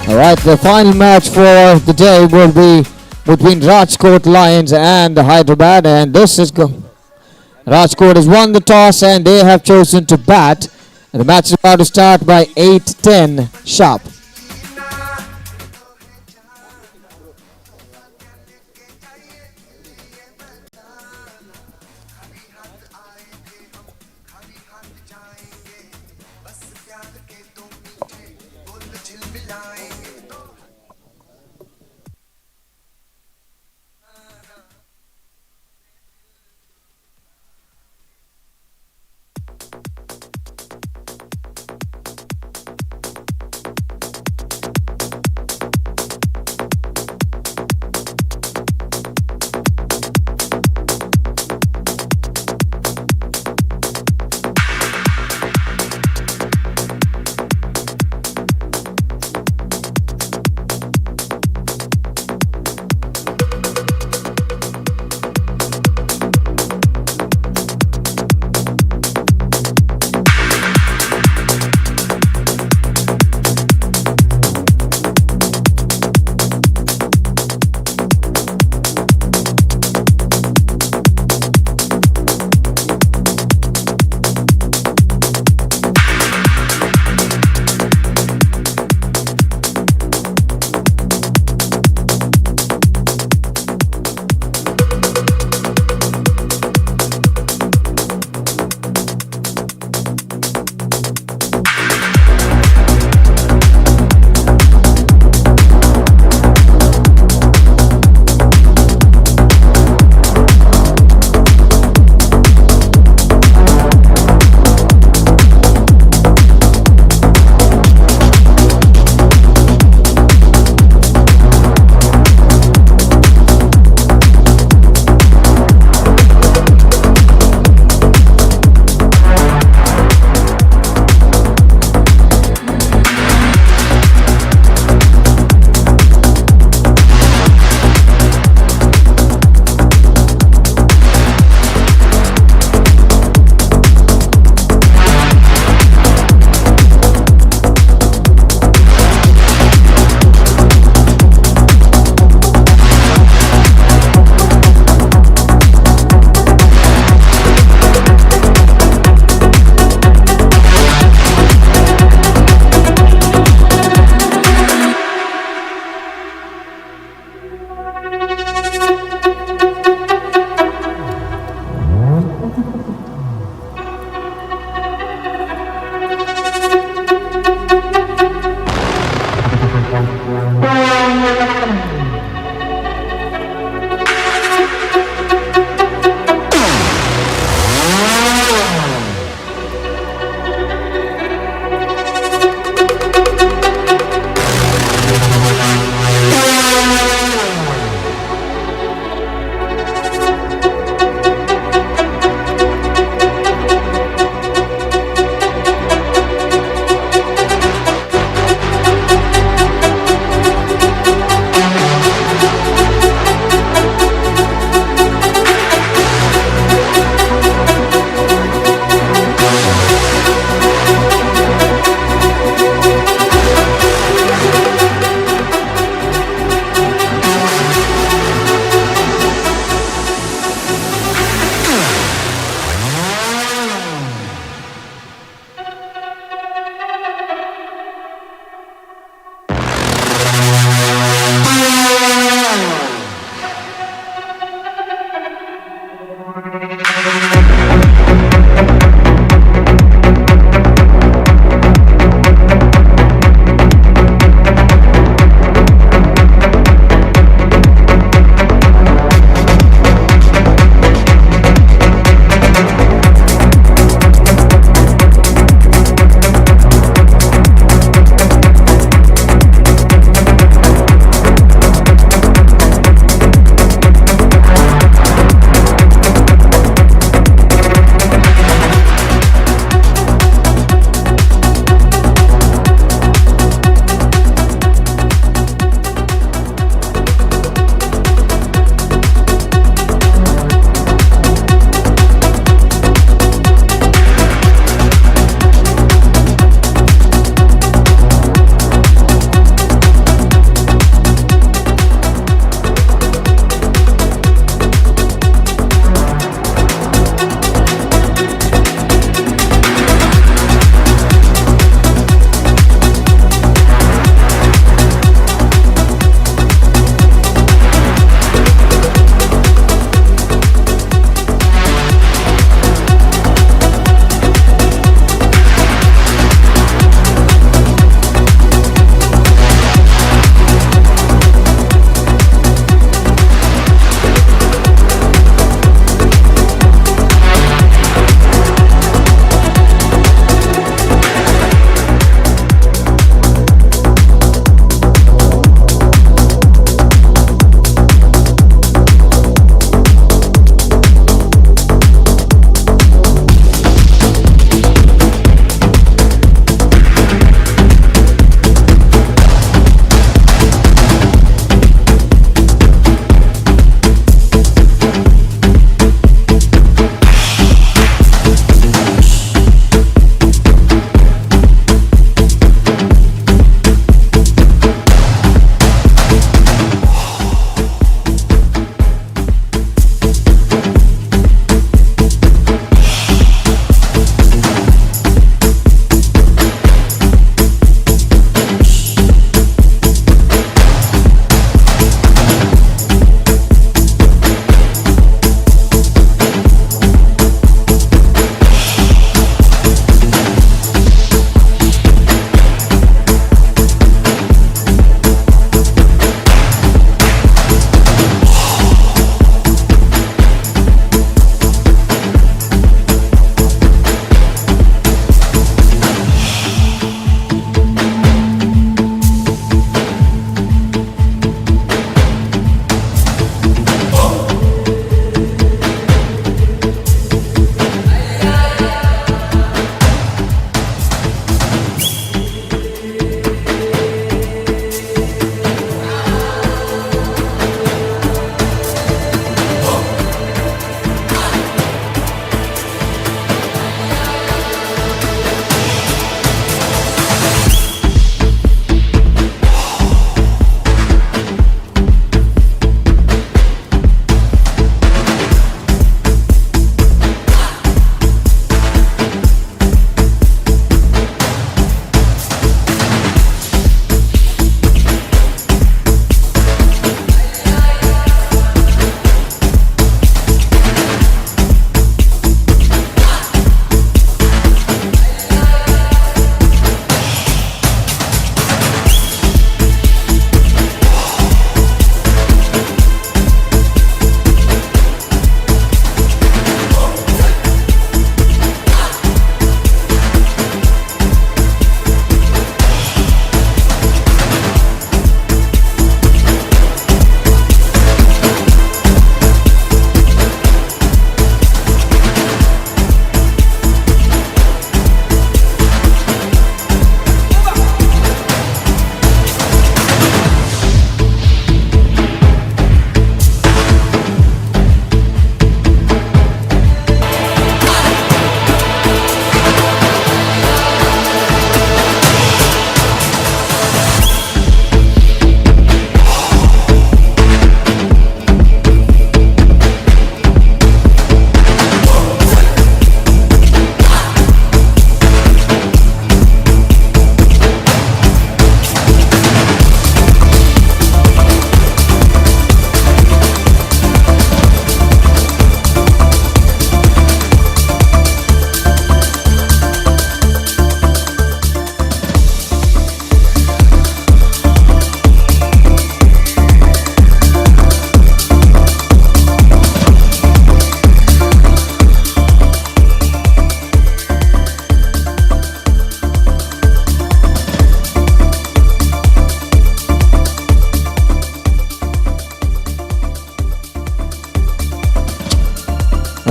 Alright, the final match for the day will be between Rajkot Lions and Hyderabad, and this is Rajkot has won the toss and they have chosen to bat. And the match is about to start by 8:10 sharp.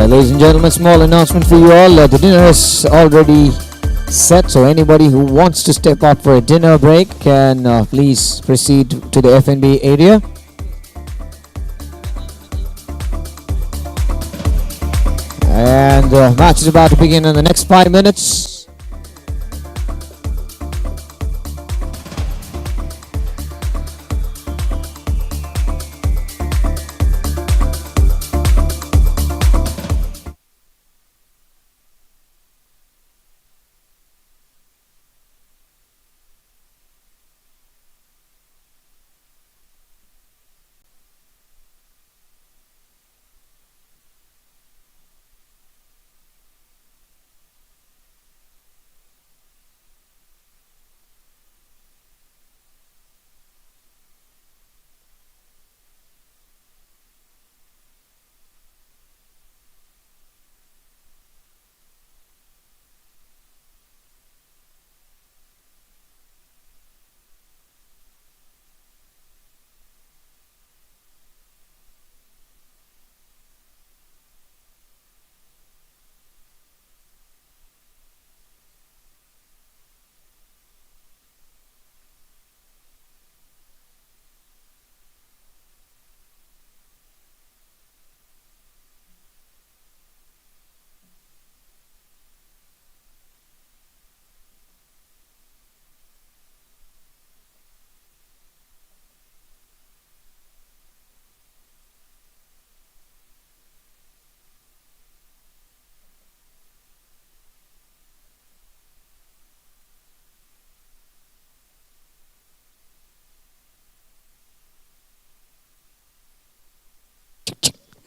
Ladies and gentlemen, small announcement for you all. The dinner is already set, so anybody who wants to step out for a dinner break can please proceed to the F&B area. And the match is about to begin in the next 5 minutes.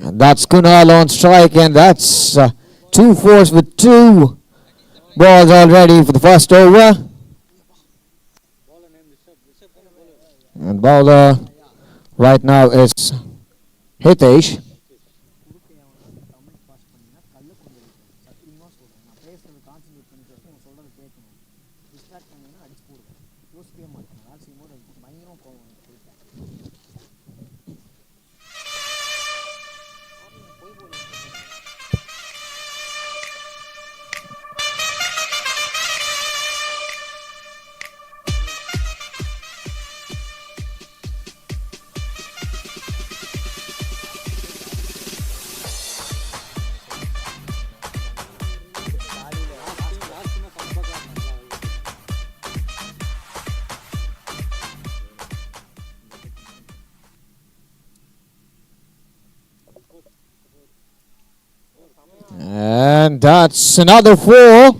And that's Kunal on strike, and that's 2-4 with 2 balls already for the first over. And bowler right now is Hitesh. And that's another 4.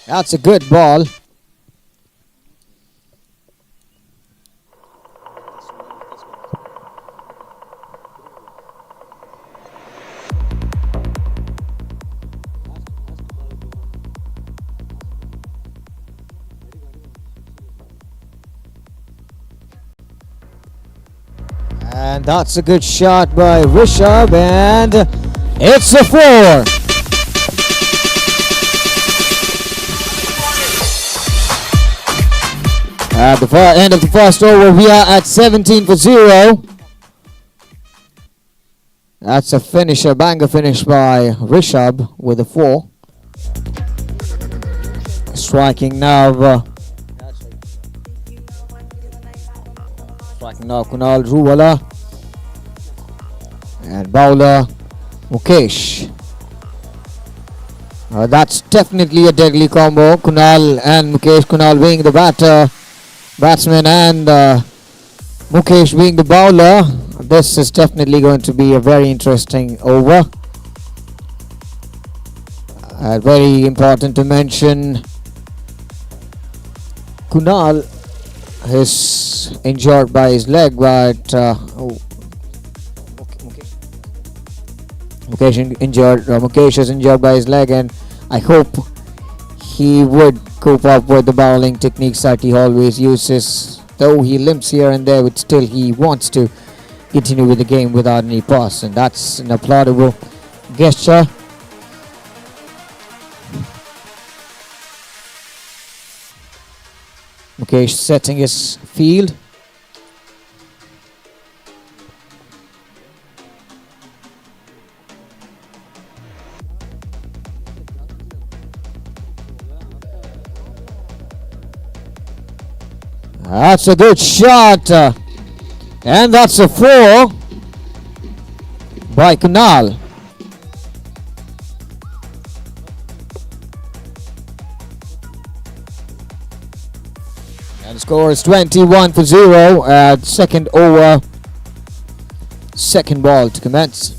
That's a good ball. And that's a good shot by Rishabh, and it's a 4. At the end of the first over, we are at 17 for 0. That's a finisher, banger finish by Rishabh with a 4. Striking now Kunal Ruwala. And bowler Mukesh. That's definitely a deadly combo. Kunal and Mukesh. Kunal being the batsman, and Mukesh being the bowler. This is definitely going to be a very interesting over. Very important to mention, Kunal He's injured by his leg, but Mukesh is injured by his leg, and I hope he would cope up with the bowling techniques that he always uses. Though he limps here and there, but still he wants to continue with the game without any pass, and that's an applaudable gesture. Mukesh setting his field. That's a good shot, and that's a 4 by Kunal. And the score is 21-0 at second over, second ball to commence.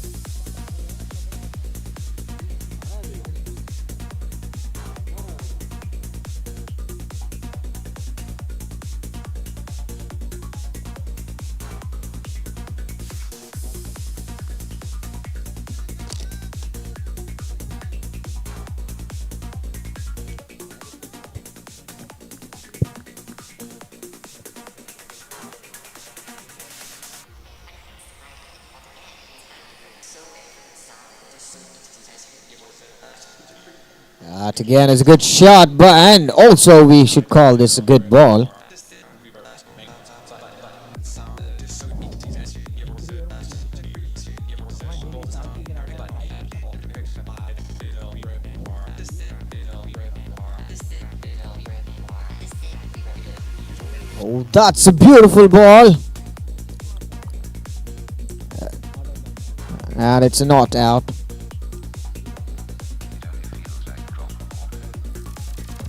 That again is a good shot, but and also we should call this a good ball. Oh, that's a beautiful ball. And it's not out.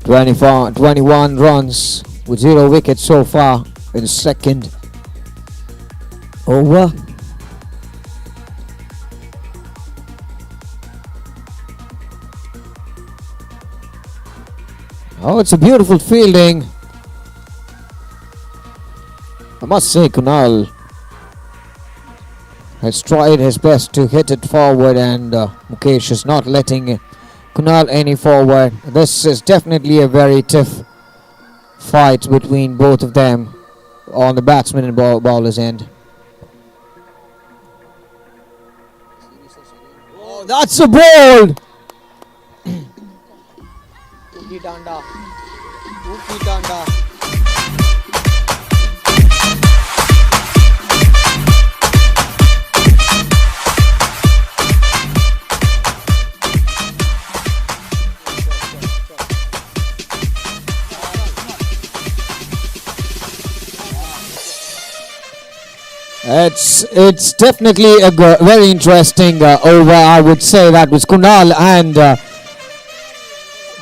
21 runs with 0 wickets so far in the second over. Oh, it's a beautiful fielding. I must say Kunal has tried his best to hit it forward, and Mukesh is not letting Kunal any forward. This is definitely a very tough fight between both of them on the batsman and bowler's end. Oh, that's a ball! It's definitely a very interesting over. I would say that was Kunal and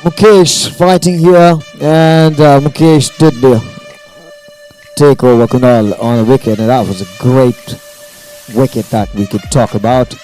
Mukesh fighting here, and Mukesh did take over Kunal on a wicket, and that was a great wicket that we could talk about.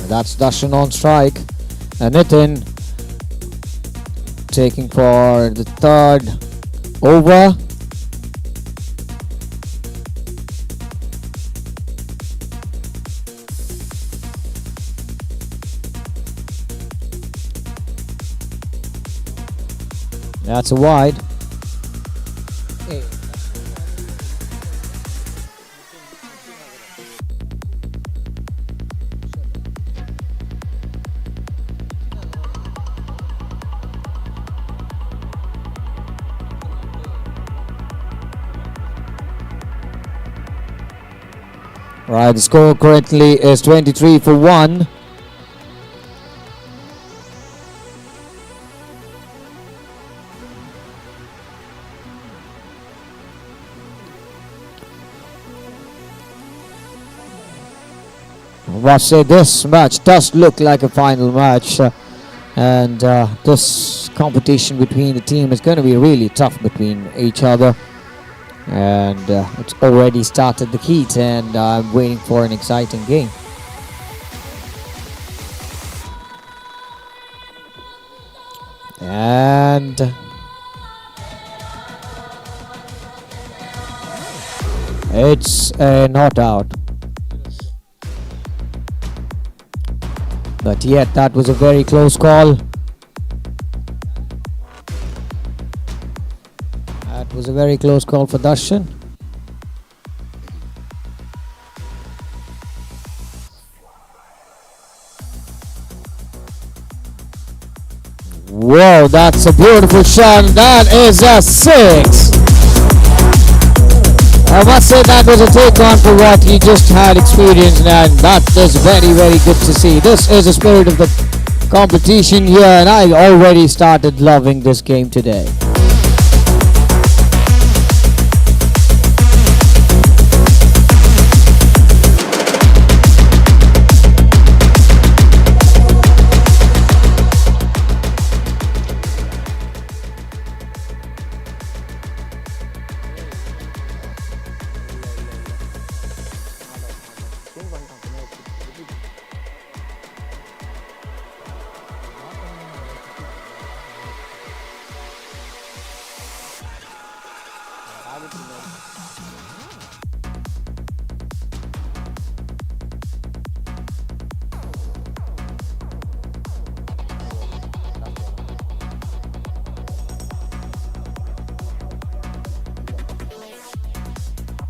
That's Darshan on strike, and Nitin taking for the third over. That's a wide. Right, the score currently is 23 for 1. I must say this match does look like a final match, and this competition between the team is going to be really tough between each other. And it's already started the heat, and I'm waiting for an exciting game. And it's a not out. But yet, that was a very close call. That was a very close call for Darshan. Whoa, that's a beautiful shot. That is a 6. I must say that was a take on for what he just had experienced, and that is very, very good to see. This is the spirit of the competition here, and I already started loving this game today.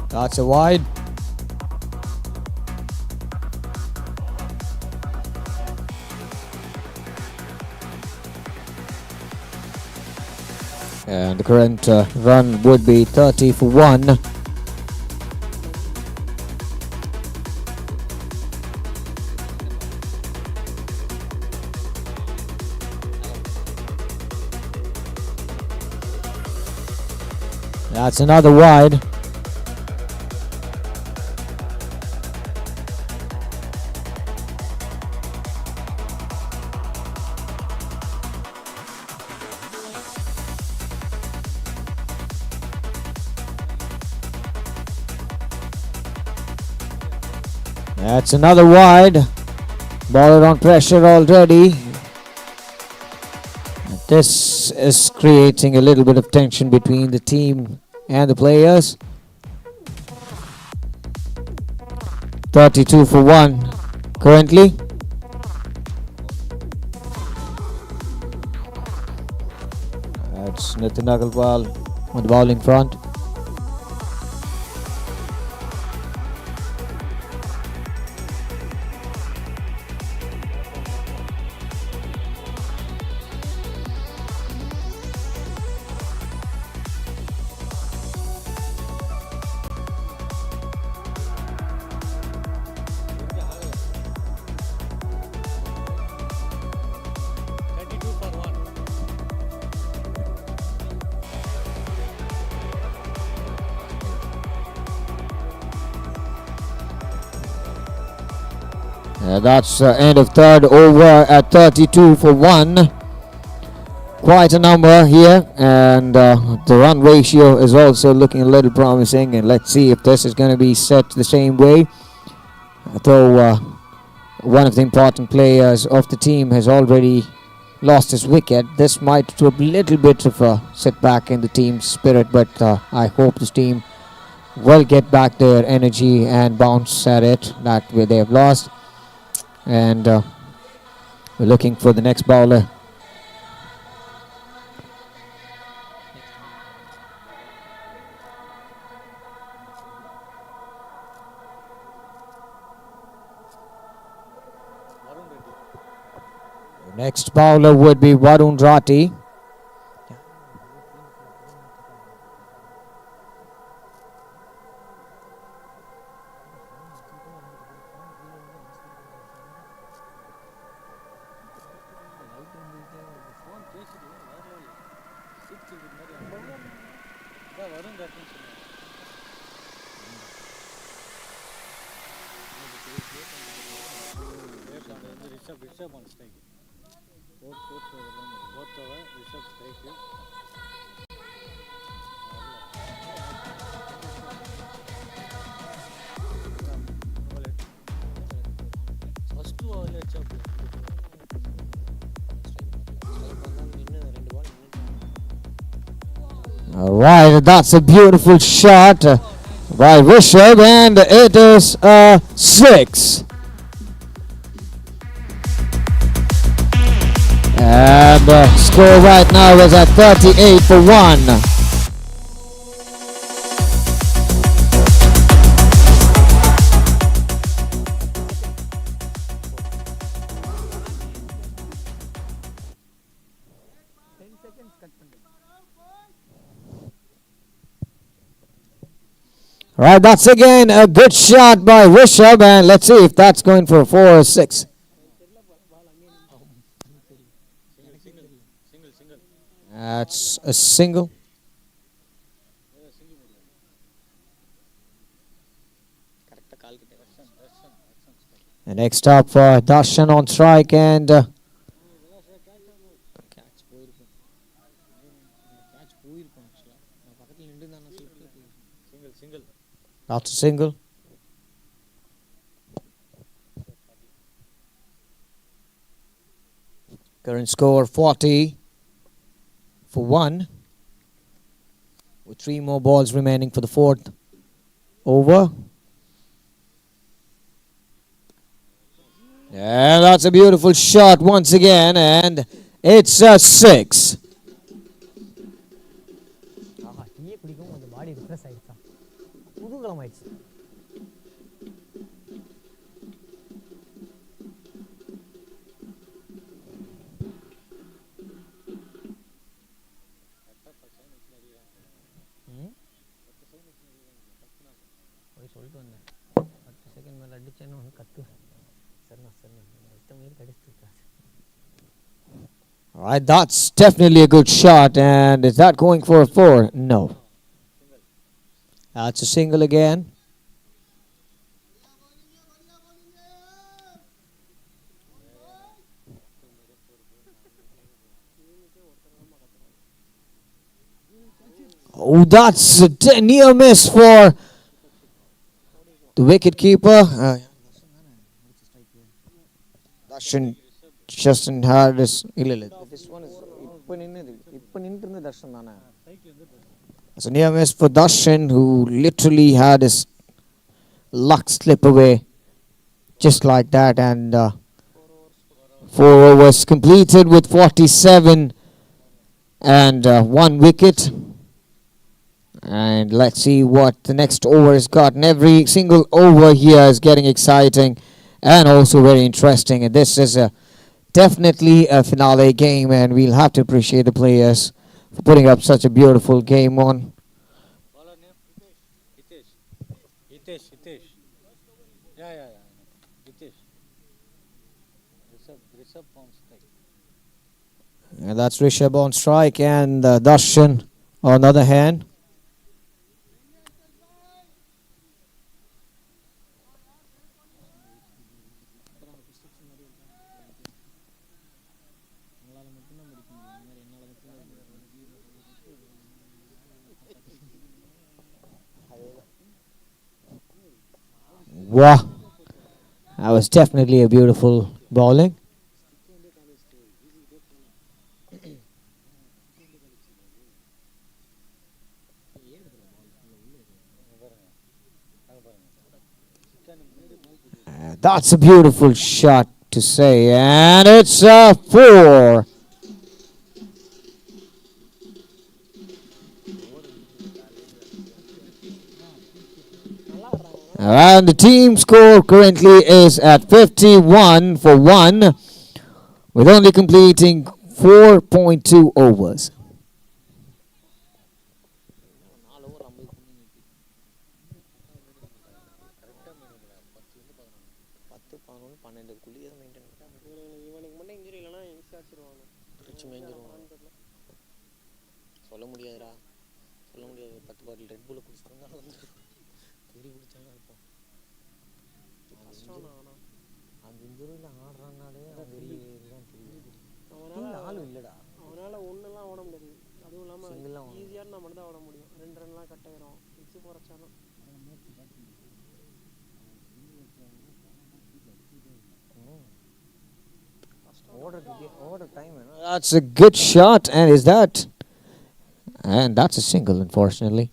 That's a wide. And the current run would be 30 for 1. That's another wide. That's another wide. Ball on pressure already. This is creating a little bit of tension between the team and the players. 32 for 1 currently. That's Nitin Agarwal on the bowling front. That's end of third over at 32 for 1. Quite a number here, and the run ratio is also looking a little promising, and let's see if this is going to be set the same way. Though one of the important players of the team has already lost his wicket, this might do a little bit of a setback in the team's spirit, but I hope this team will get back their energy and bounce at it that way they have lost. And we're looking for the next bowler. The next bowler would be Varun Rati. Alright, that's a beautiful shot by Rishabh, and it is a 6. And the score right now is at 38 for 1. Right, that's again a good shot by Rishabh, and let's see if that's going for 4 or 6. That's a single. And next up for Darshan on strike, and that's a single. Current score 40 for 1, with 3 more balls remaining for the 4th over. And that's a beautiful shot once again, and it's a 6. Alright, that's definitely a good shot, and is that going for a 4? No. That's a single again. Oh, that's a near miss for the wicket keeper. Darshan Justin had this. This one is it's a near miss for Darshan, who literally had his luck slip away just like that, and 4 overs completed with 47 and 1 wicket. And let's see what the next over has got. And every single over here is getting exciting and also very interesting. And this is definitely a finale game, and we'll have to appreciate the players for putting up such a beautiful game on. And that's Rishabh on strike, and Darshan on the other hand. Wow, that was definitely a beautiful bowling. That's a beautiful shot to say, and it's a 4. And the team score currently is at 51 for 1, with only completing 4.2 overs. இன்ஜுரியில் ஆடுறானாலே வெளியே தான் தெரியுது. டீமில் ஆளும் இல்லைடா. அவனால் ஒன்றுலாம் ஓட முடியாது. அதுவும் இல்லாமல் ஈஸியாக நம்ம மட்டும் தான் ஓட முடியும். 2 ரன்லாம் கட் ஆயிரும். பிச்சு குறைச்சாலும் order time. That's a good shot, and is that? And that's a single, unfortunately.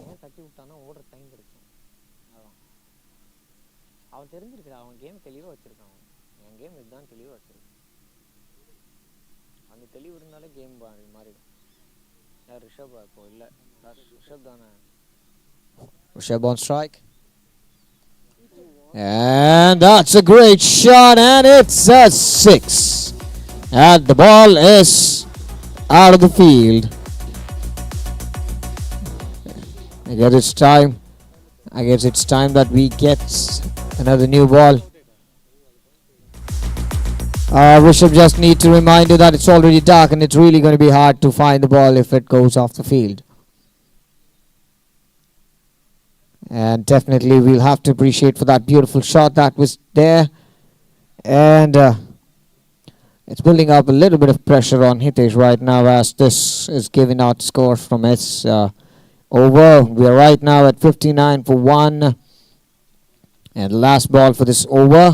ஏன் தட்டி விட்டானா ஓடுற டைம் கிடைக்கும். அதான் அவன் தெரிஞ்சிருக்கா, அவன் கேம் தெளிவாக வச்சுருக்கான். என் கேம் இதுதான் தெளிவாக வச்சுருக்கான். அந்த தெளிவு இருந்தாலே கேம் மாறிடும். யார் ரிஷபா? இப்போ இல்லை, ரிஷப் தானே. Rishabh on strike. And that's a great shot, and it's a 6. And the ball is out of the field. I guess it's time that we get another new ball. Rishabh just need to remind you that it's already dark and it's really going to be hard to find the ball if it goes off the field. And definitely we'll have to appreciate for that beautiful shot that was there. And it's building up a little bit of pressure on Hitesh right now as this is giving out scores from his over. We are right now at 59 for 1. And last ball for this over.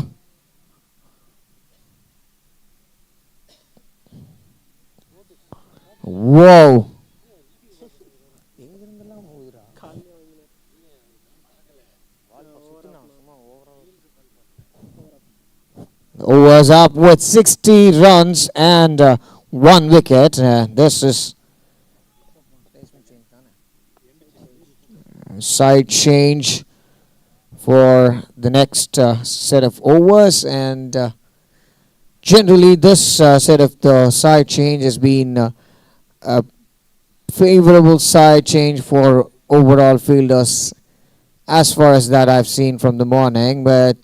Whoa! Overs up with 60 runs and 1 wicket. This is side change for the next set of overs, and generally this set of the side change has been a favorable side change for overall fielders as far as that I've seen from the morning. But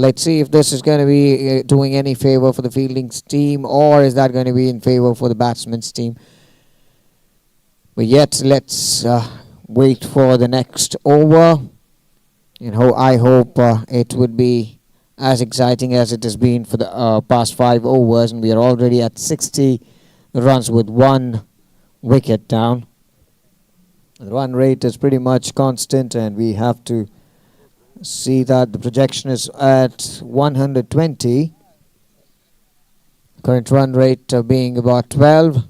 let's see if this is going to be doing any favor for the fielding team, or is that going to be in favor for the batsman's team. But yet let's wait for the next over, and I hope it would be as exciting as it has been for the past 5 overs, and we are already at 60 runs with 1 wicket down. The run rate is pretty much constant, and we have to see that the projection is at 120. Current run rate being about 12.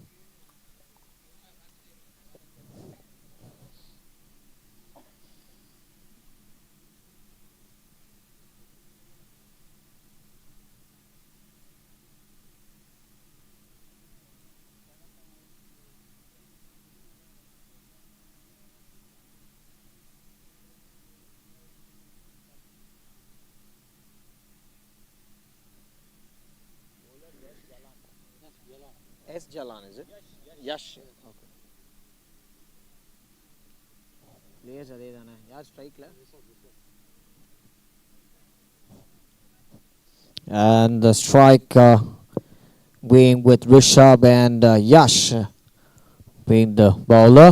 S. Jalan, is it? Yash. Okay. Players are there. Yeah, strike la. And the strike being with Rishabh and Yash being the bowler.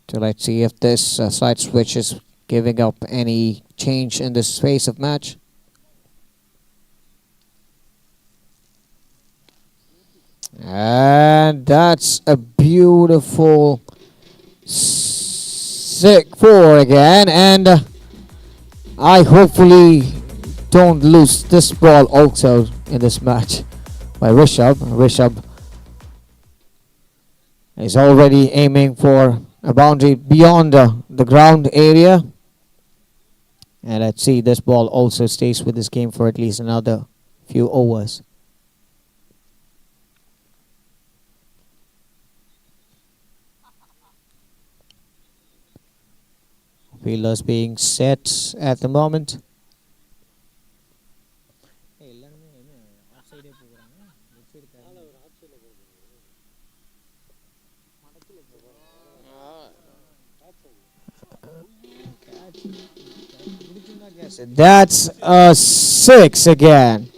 So let's see if this side switch is giving up any change in this phase of match. And that's a beautiful 4 again, and I hopefully don't lose this ball also in this match by Rishabh. Rishabh is already aiming for a boundary beyond the ground area, and let's see this ball also stays with this game for at least another few overs. Fielders being set at the moment. That's a 6 again.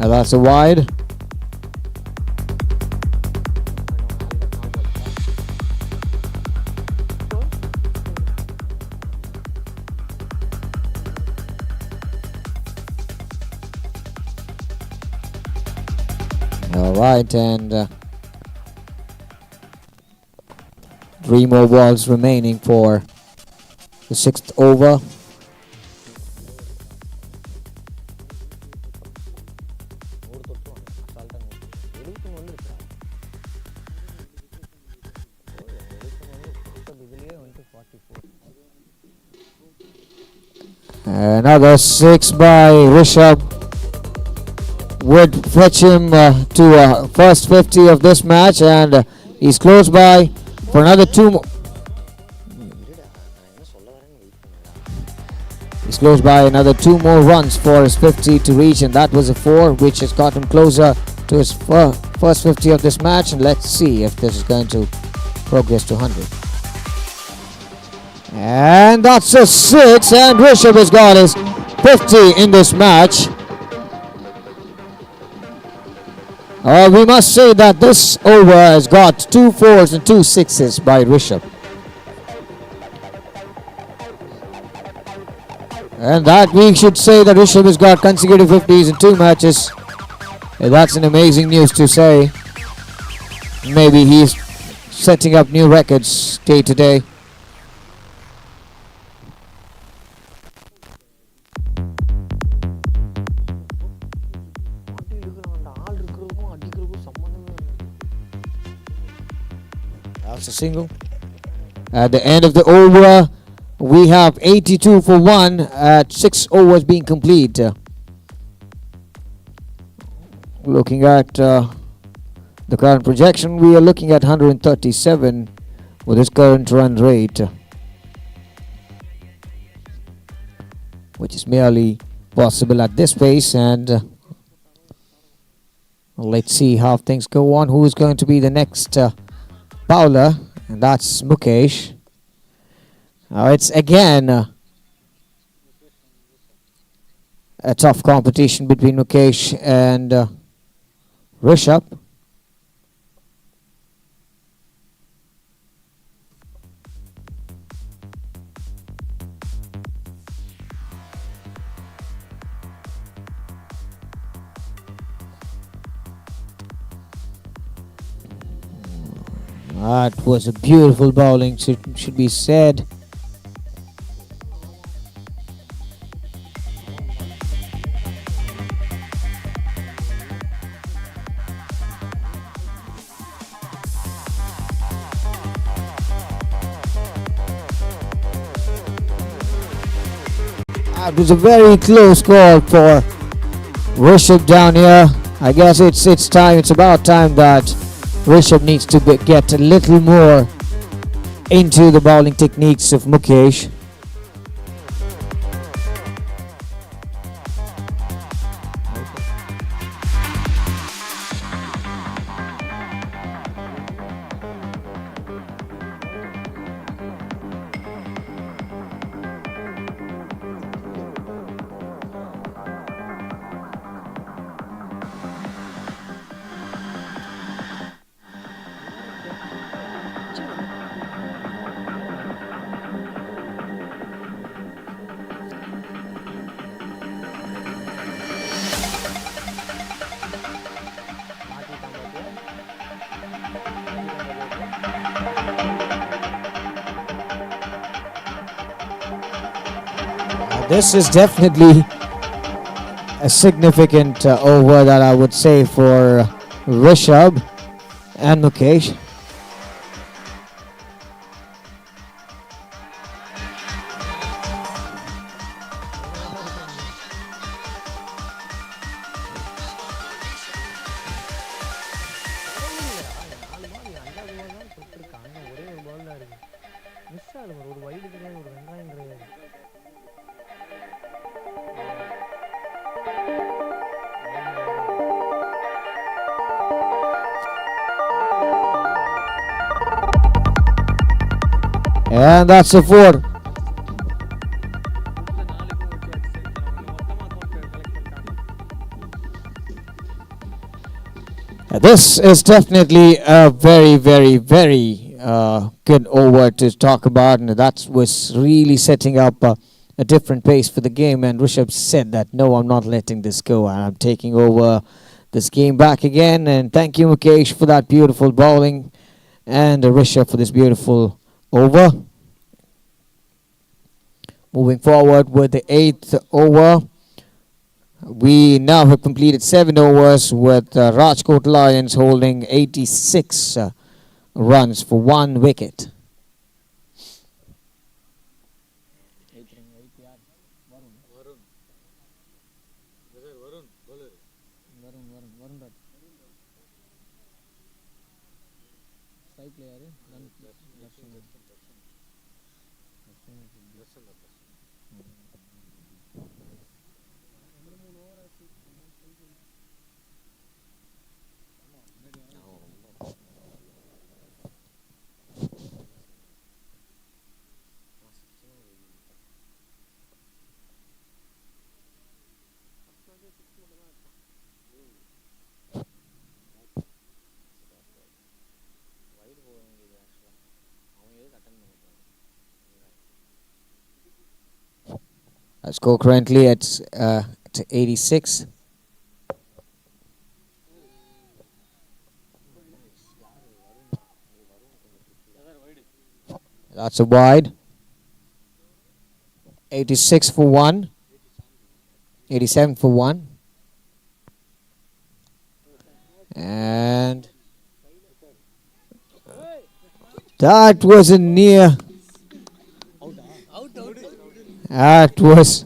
And that's a wide. All right, and 3 more balls remaining for the 6th over. Another 6 by Rishabh would fetch him to first 50 of this match, and he's close by for another 2 more. He's close by another 2 more runs for his 50 to reach, and that was a 4, which has got him closer to his first 50 of this match. And let's see if this is going to progress to 100. And that's a 6, and Rishabh has got his 50 in this match. We must say that this over has got 2 4s and 2 6s by Rishabh. And that we should say that Rishabh has got consecutive 50s in 2 matches. That's an amazing news to say. Maybe he's setting up new records day to day. That's a single. At the end of the over, we have 82 for 1 at 6 overs being complete. Looking at the current projection, we are looking at 137 with his current run rate, which is merely possible at this pace. And let's see how things go on. Who is going to be the next bowler? And that's Mukesh. It's again a tough competition between Mukesh and Rishabh. That was a beautiful bowling, should be said. It was a very close call for Rishabh down here. I guess it's about time that Rishabh needs to get a little more into the bowling techniques of Mukesh. This is definitely a significant over that I would say for Rishabh and Mukesh. And that's a 4. This is definitely a very, very, very good over to talk about, and that was really setting up a different pace for the game. And Rishabh said that, no, I'm not letting this go, and I'm taking over this game back again. And thank you, Mukesh, for that beautiful bowling, and Rishabh for this beautiful over. Moving forward with the 8th over. We now have completed 7 overs with Rajkot Lions holding 86 runs for 1 wicket. Score currently at 86. That's a wide. 86 for 1. 87 for 1. And that was a near. That was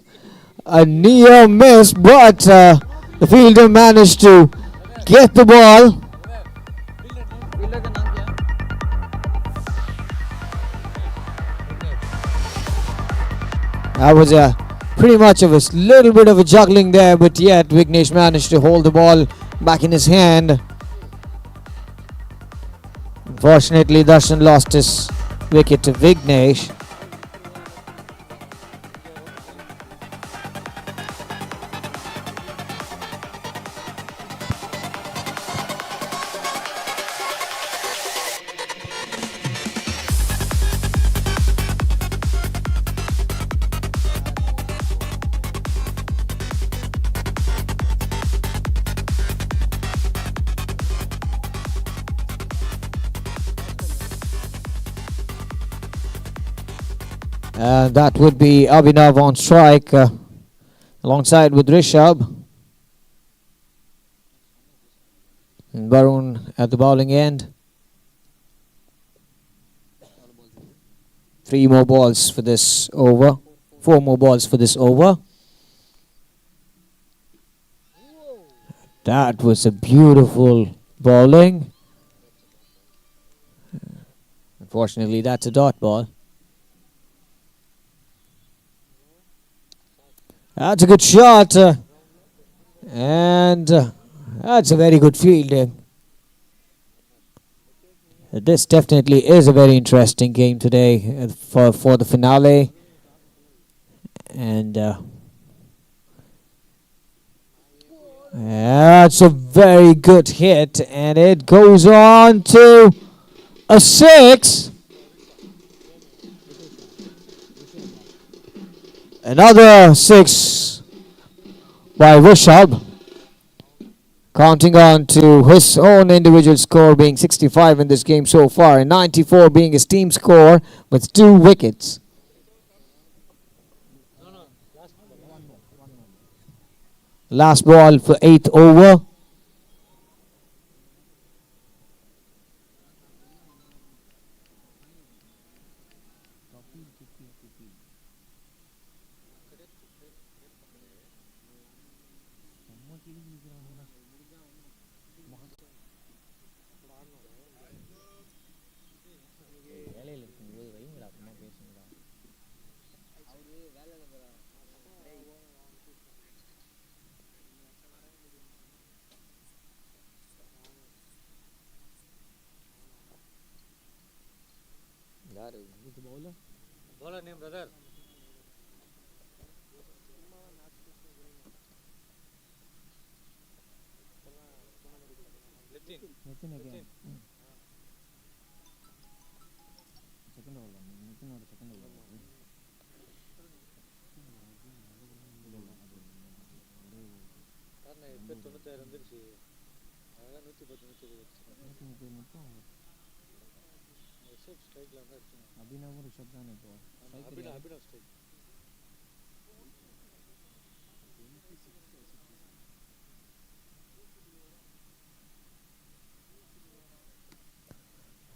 a near miss, but the fielder managed to get the ball. That was a pretty much of a little bit of a juggling there, but yet Vignesh managed to hold the ball back in his hand. Unfortunately, Darshan lost his wicket to Vignesh. And that would be Abhinav on strike alongside with Rishabh. And Varun at the bowling end. 3 more balls for this over. 4 more balls for this over. That was a beautiful bowling. Unfortunately, that's a dot ball. That's a good shot. And that's a very good fielding. This definitely is a very interesting game today for the finale. And that's a very good hit. And it goes on to a 6. Another 6 by Rishabh, counting on to his own individual score being 65 in this game so far, and 94 being his team score with 2 wickets. Last ball for 8th over. Bowler name, brother. Lifting. Nitin again. Second over. Nitin or second over. அபினவும் Rishabh தான் இப்போ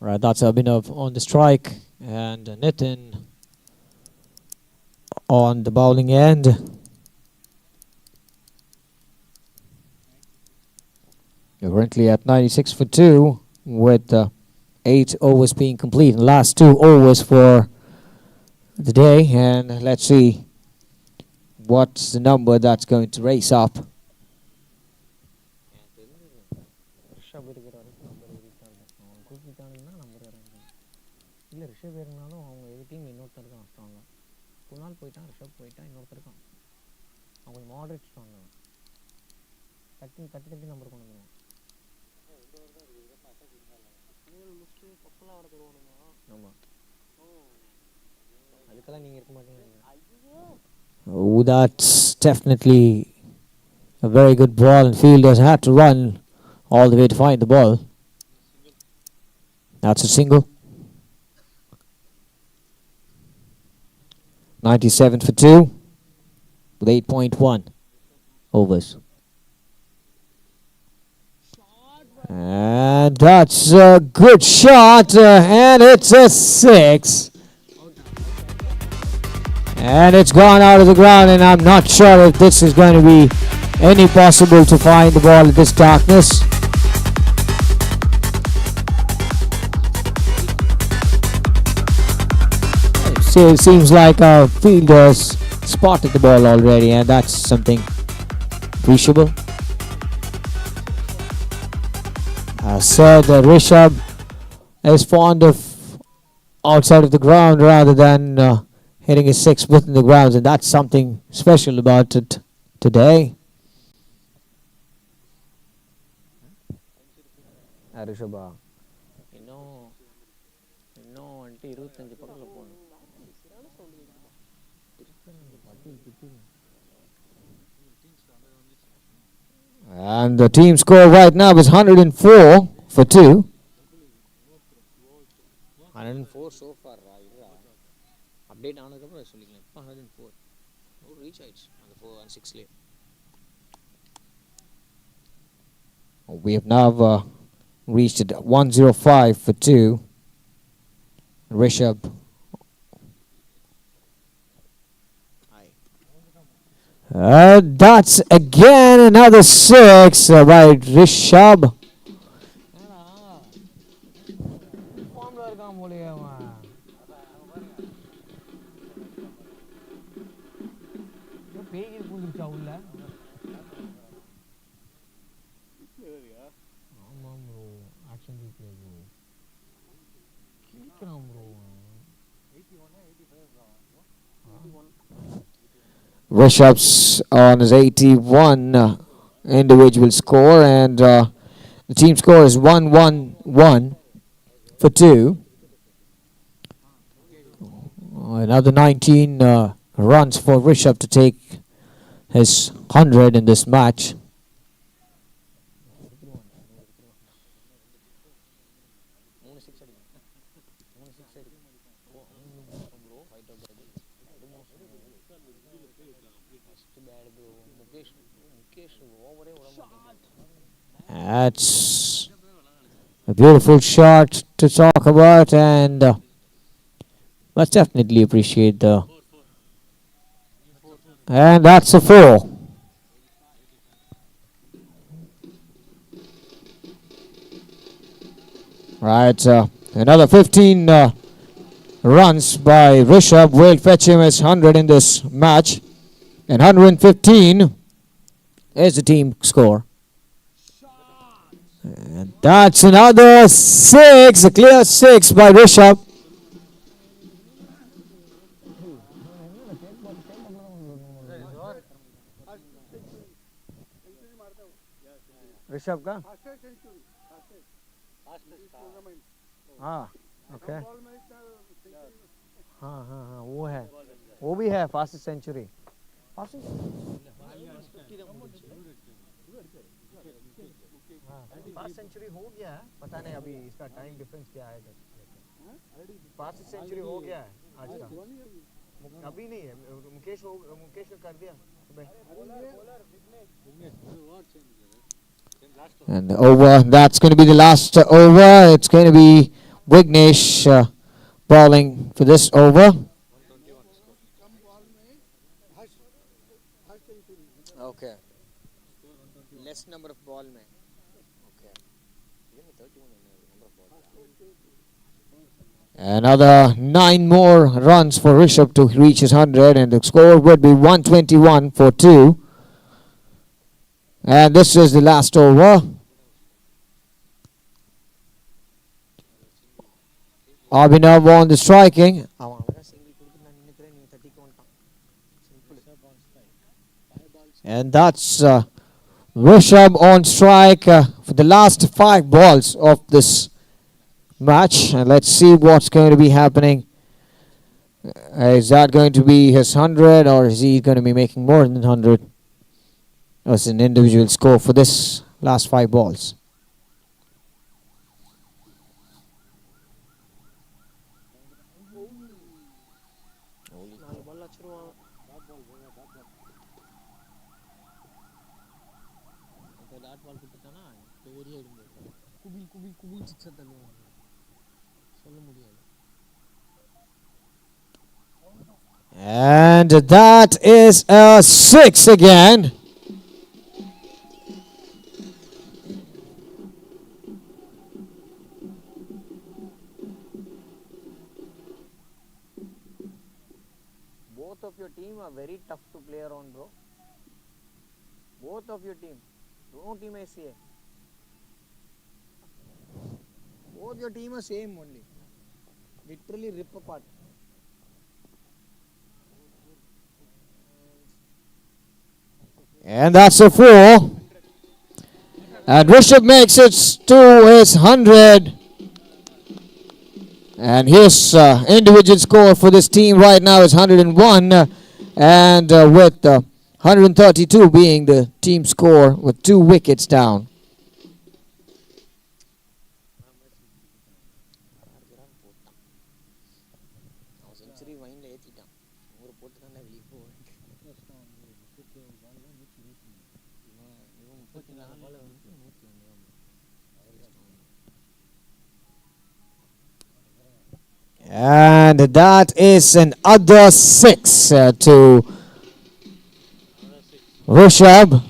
Right, that's Abhinav on the strike and Nitin on the bowling end. You're currently at 96 for 2 with 8 overs being complete. And last 2 overs for the day, and let's see what's the number that's going to race up. Rishabh இருக்கிற வரைக்கும் number ஏறிட்டாங்க அவன் தூக்கிட்டானுங்கன்னா number இறங்கும் இல்லை ரிஷப் ஏறினாலும் அவங்க எது team இன்னொருத்தர் இருக்கான் ஸ்ட்ராங்காக குணால் போயிட்டான் ரிஷப் போயிட்டான் இன்னொருத்தர் இருக்கான் அவன் கொஞ்சம் மாடரேட் ஸ்ட்ராங் தட்டி தட்டி தட்டி நம்பர் கொண்டு வந்துடுவான் ஆமாம் அதுக்கெல்லாம் நீங்கள் இருக்க மாட்டீங்க Oh, that's definitely a very good ball, and fielders had to run all the way to find the ball. That's a single. 97 for 2 with 8.1 overs. And that's a good shot, and it's a 6. And it's gone out of the ground, and I'm not sure if this is going to be any possible to find the ball in this darkness. So it seems like our fielders spotted the ball already, and that's something appreciable. I said that Rishabh is fond of outside of the ground rather than hitting his 6 within the grounds, and that's something special about it today. Rishabha இன்னும் வந்துட்டு 25 பக்கத்தில் போகணும் And the team score right now is 104 for 2. 104 so far update ஆனதுக்கப்புறம் சொல்லிக்கலாம் இப்போ 104 ஒரு reach ஆயிடுச்சு அந்த 4 and 6லே We have now reached it 105 for 2. Rishabh. That's again another 6 by Rishabh. ஃபார்ம்ல இருக்கான் போலயே அவன் பேய் பூந்துருச்சா உள்ள ஆமாம் ப்ரோ ஆக்ஷன் ரீப்ளே ப்ரோ கிளிக்கிறான் bro 81 Rishabh's on his 81 individual score, and the team score is 111 for 2. Another 19 runs for Rishabh to take his 100 in this match. That's a beautiful shot to talk about, and must definitely appreciate the. And that's a 4. Right, another 15 runs by Rishabh will fetch him his 100 in this match, and 115 is the team score. And that's another 6, a clear 6 by Rishabh. Rishabh का हाँ okay हाँ हाँ हाँ वो है वो भी है फास्टेस्ट सेंचुरी फास्ट सेंचुरी हो गया है पता नहीं अभी इसका टाइम डिफरेंस क्या है फास्ट सेंचुरी हो गया है आज का अभी नहीं है मुकेश का कर दिया सुबह And over, that's going to be the last over. It's going to be Vignesh bowling for this over. Okay. Less number of ball में. Okay. Another 9 more runs for Rishabh to reach his 100, and the score would be 121 for 2. And this is the last over. Abhinav on the striking. And that's Rishabh on strike for the last 5 balls of this match. And let's see what's going to be happening. Is that going to be his 100, or is he going to be making more than 100? As an individual score for this last 5 balls. And that is a 6 again. Both of your team are very tough to play around, bro. Both of your team. दोनों team ऐसी है. Both your team are same only. Literally rip apart. And that's a 4. And Rishabh makes it to his 100. And his individual score for this team right now is 101. And with 132 being the team score with 2 wickets down. And that is another 6 to Rishabh.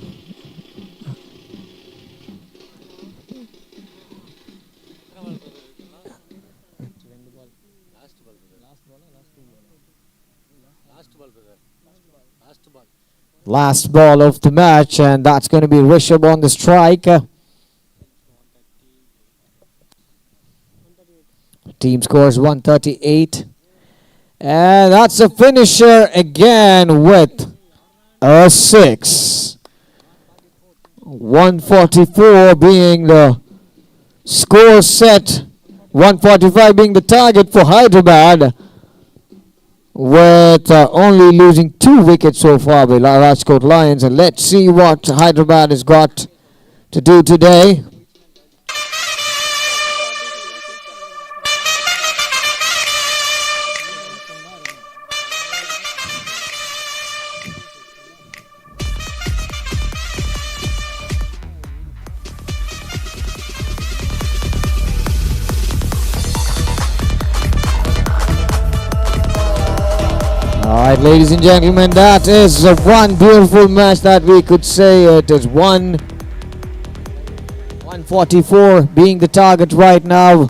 Last ball of the match, and that's going to be Rishabh on the strike. Team scores 138. And that's a finisher again with a 6. 144 being the score set. 145 being the target for Hyderabad. With only losing 2 wickets so far by Rajkot Lions. And let's see what Hyderabad has got to do today. Alright, ladies and gentlemen, that is one beautiful match that we could say. It is 144 being the target right now.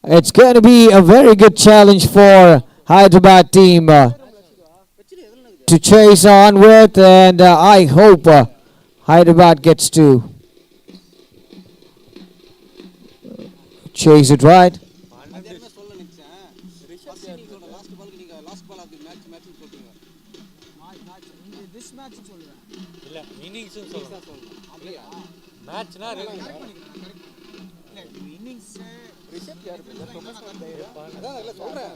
It's going to be a very good challenge for Hyderabad team to chase on with, and I hope Hyderabad gets to chase it right. Rishabh யார் பேர் professional player அதான் இல்ல சொல்றேன்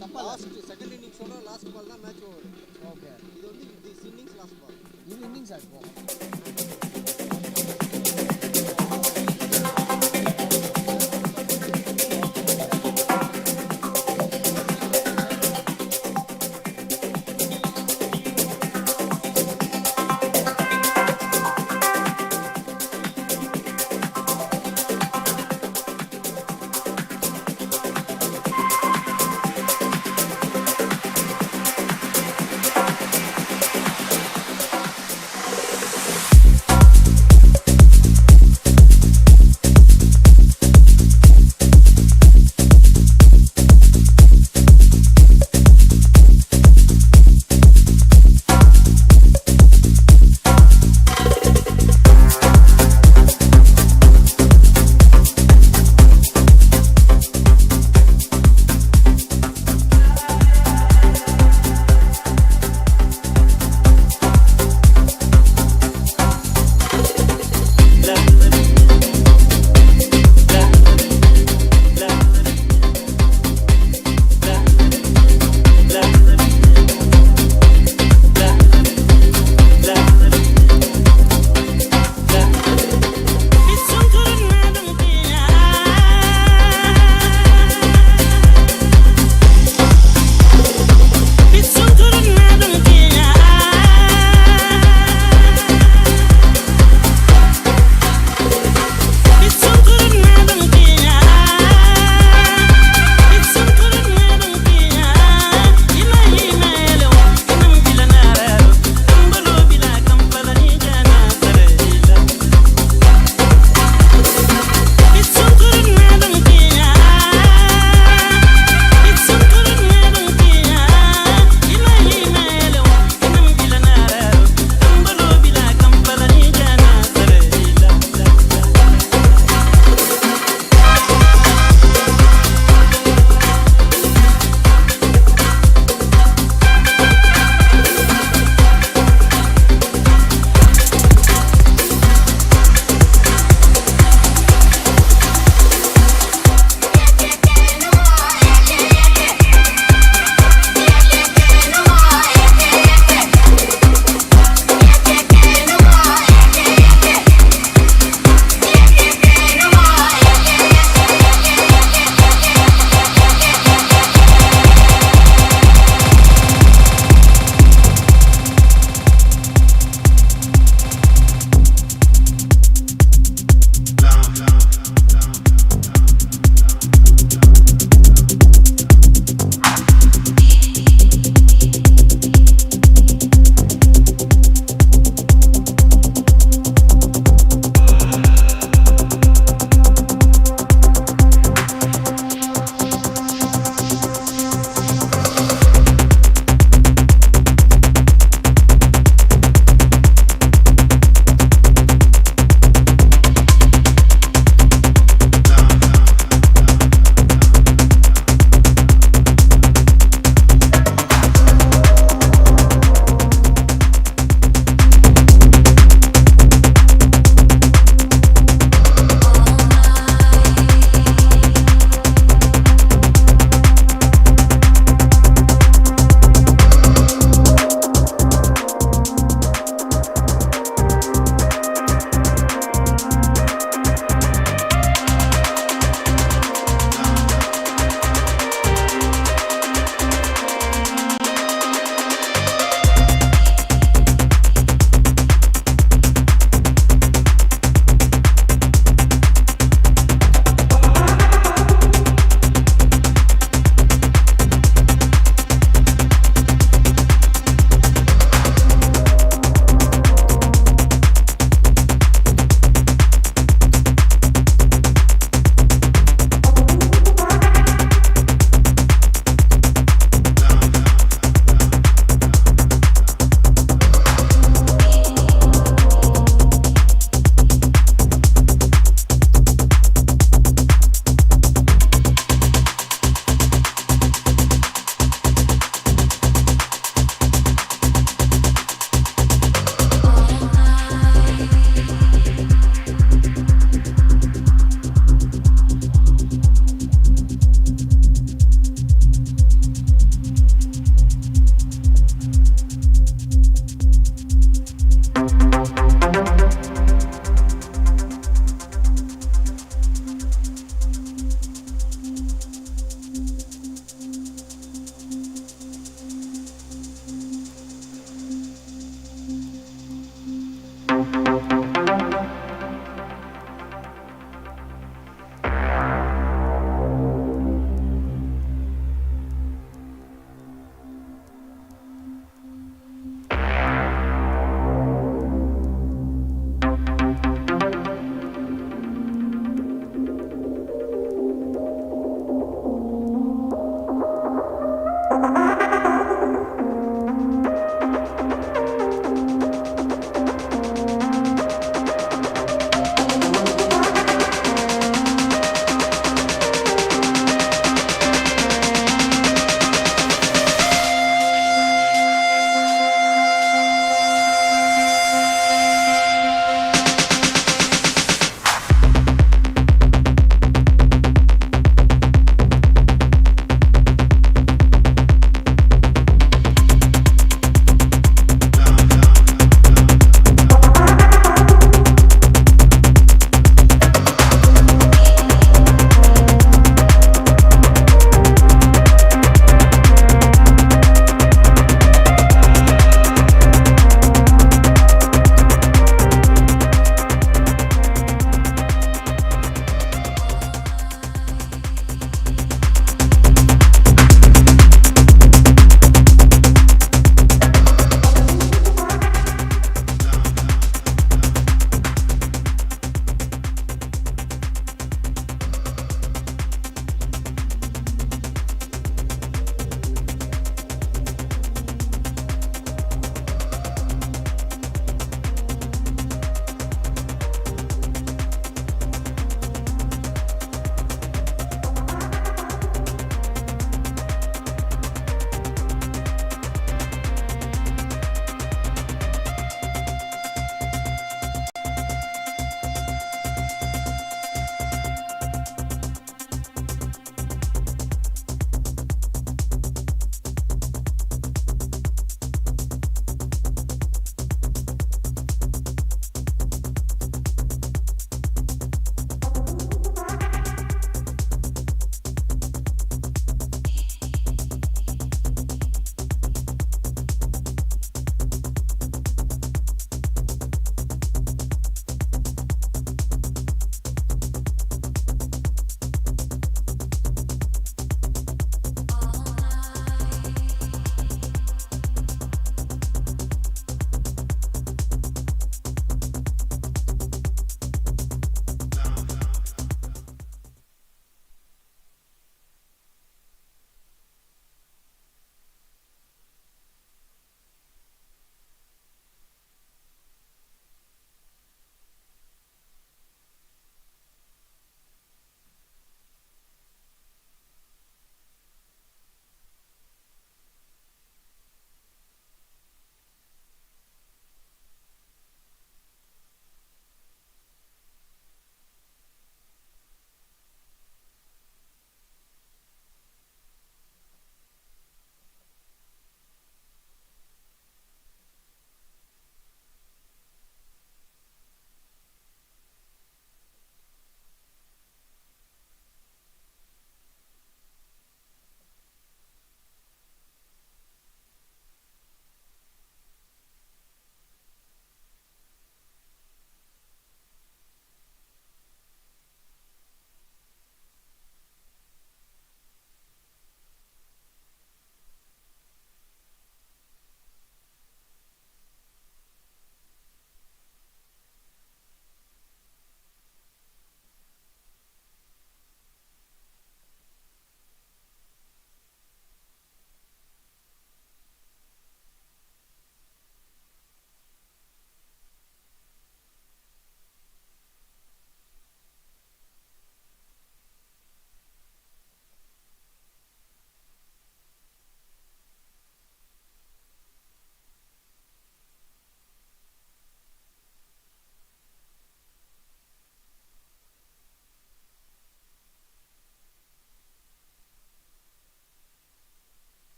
தப்பா last second இன்னிங்ஸோட last ball தான் match over okay இது வந்து this innings last ball இது இன்னிங்ஸ் ஆகும்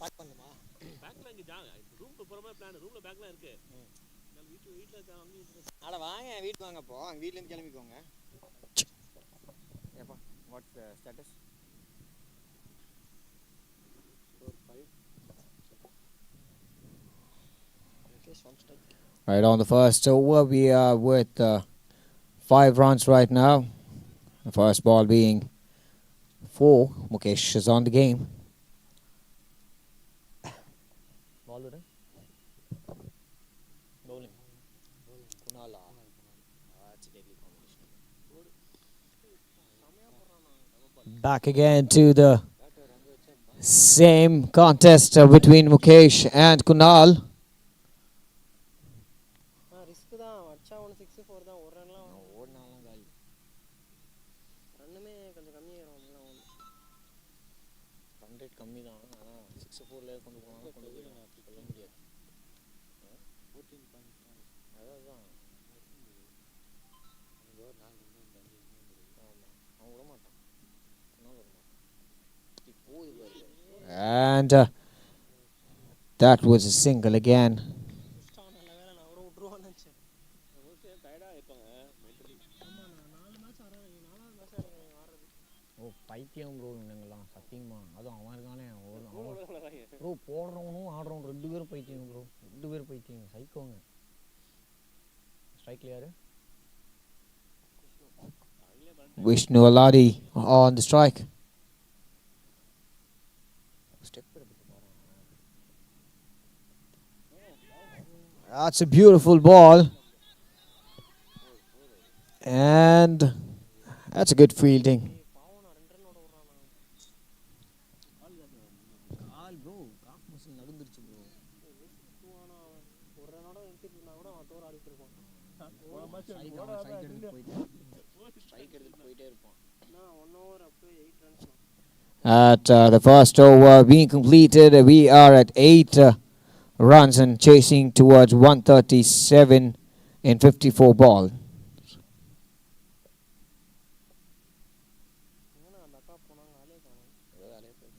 பேக் பண்ணுமா அட வாங்க வீட்டுக்கு வாங்க அப்போ அங்கே வீட்லேருந்து கிளம்பிக்கோங்க ஏப்பா what's the status Right on the first over, we are with 5 runs right now. The first ball being 4. Mukesh is on the game. Ball bowling Kunala that's a deadly combination Back again to the same contest between Mukesh and Kunal. Risk தான் வச்சா 164 தான் ஒரு ரன்லாம் ஓடினாலும் காலி ரன்னுமே கொஞ்சம் கம்மியாயிரும் run rate கம்மி தான் ஆனால் 64 கொண்டு போனாலும் கொண்டு போய் சொல்ல முடியாது 14 அதான் ஆமாம் அவன் விட மாட்டான் போகுது And that was a single again. நல்ல வேலை நான் கூட விட்டுருவான்னு நினச்சேன் ஓ பைத்தியம் ப்ரோ இவனுங்கெல்லாம் சத்தியமா அதுவும் அவன் இருக்கானே ப்ரோ போடுறவனும் ஆடுறவனும் 2 பேரும் பைத்தியம் ப்ரோ 2 பேரும் பைத்தியம் சைக்கோங்க ஸ்ட்ரைக்ல யாரு Vishnu Aladi on the strike. That's a beautiful ball. And that's a good fielding. கால் ப்ரோ காஃப் மசில் நடுந்துருச்சு ப்ரோ ஒரு ரனோட நிறுத்திட்டு இருந்தா கூட அவன் டோர் ஆடிட்டு இருப்பான் ஸ்ட்ரைக் எடுத்துட்டு போயிட்டே இருப்பான் நான் 1 ஓவர் அப்போ 8 runs At the first over being completed, we are at 8 runs and chasing towards 137 in 54 ball. அந்த அக்கா போனாங்க ஆளே காணோம் வேலையே போய்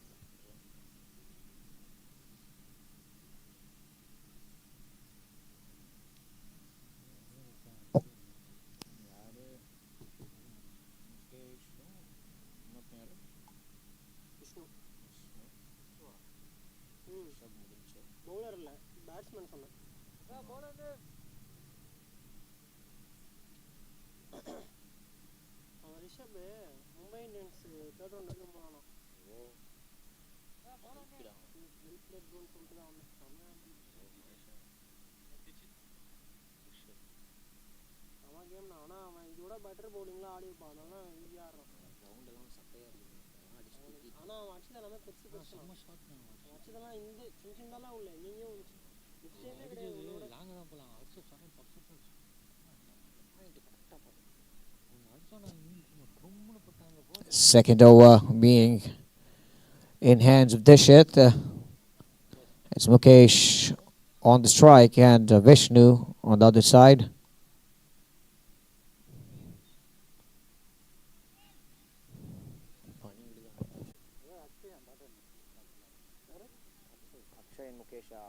பவுலர் இல்லை பேட்ஸ்மேன் சொன்னேன் அவன் Rishabh Mumbai Indians 3rd round வரைக்கும் போனானோ வெல்பிளேட் கோல் சொல்லிட்டு தான் வந்தேன் அவன் கேம் தான் ஆனால் அவன் இதோட பெட்டர் பவுலிங்லாம் ஆடி இருப்பான் அதனால ஈஸியாக ஆடுறான் ரவுண்டெல்லாம் சட்டையாக இருக்குது ஆனால் அவன் அடிச்சது எல்லாமே பெருசு பெருசு அடிச்சதெல்லாம் இந்த சின்ன சின்னதெல்லாம் உள்ள எங்கேயும் மிஸ்டேக்கே கிடையாது லாங் தான் போகலாம் அடிச்சு சரணம் பர்ஃபெக்டாக கரெக்டாக பார்த்து ரொம்பன்னு போட்டாங்க Second over being in hands of Dishit. It's Mukesh on the strike and Vishnu on the other side. Akshay முகேஷா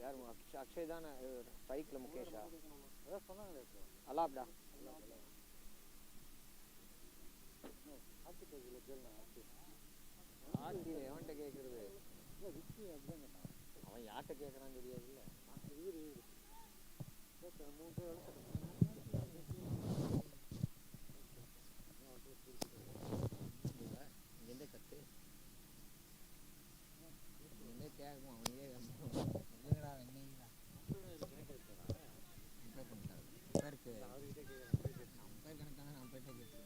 யார் அக்ஷய் தானே ஸ்ட்ரைக்கில் முகேஷா அதான் சொன்னாங்களே அலாப்டா ஆர்டியில் எவன்கிட்ட கேட்குறது அவன் யார்கிட்ட கேட்குறான்னு தெரியாதுல்ல இங்கேருந்தே கற்று இங்கேருந்தே கேட்கும் அவனுக்கே இல்லைங்கடா என்னைங்களா பேருக்கு பேர் கணக்கான நான் பேர்கிட்ட கேட்டு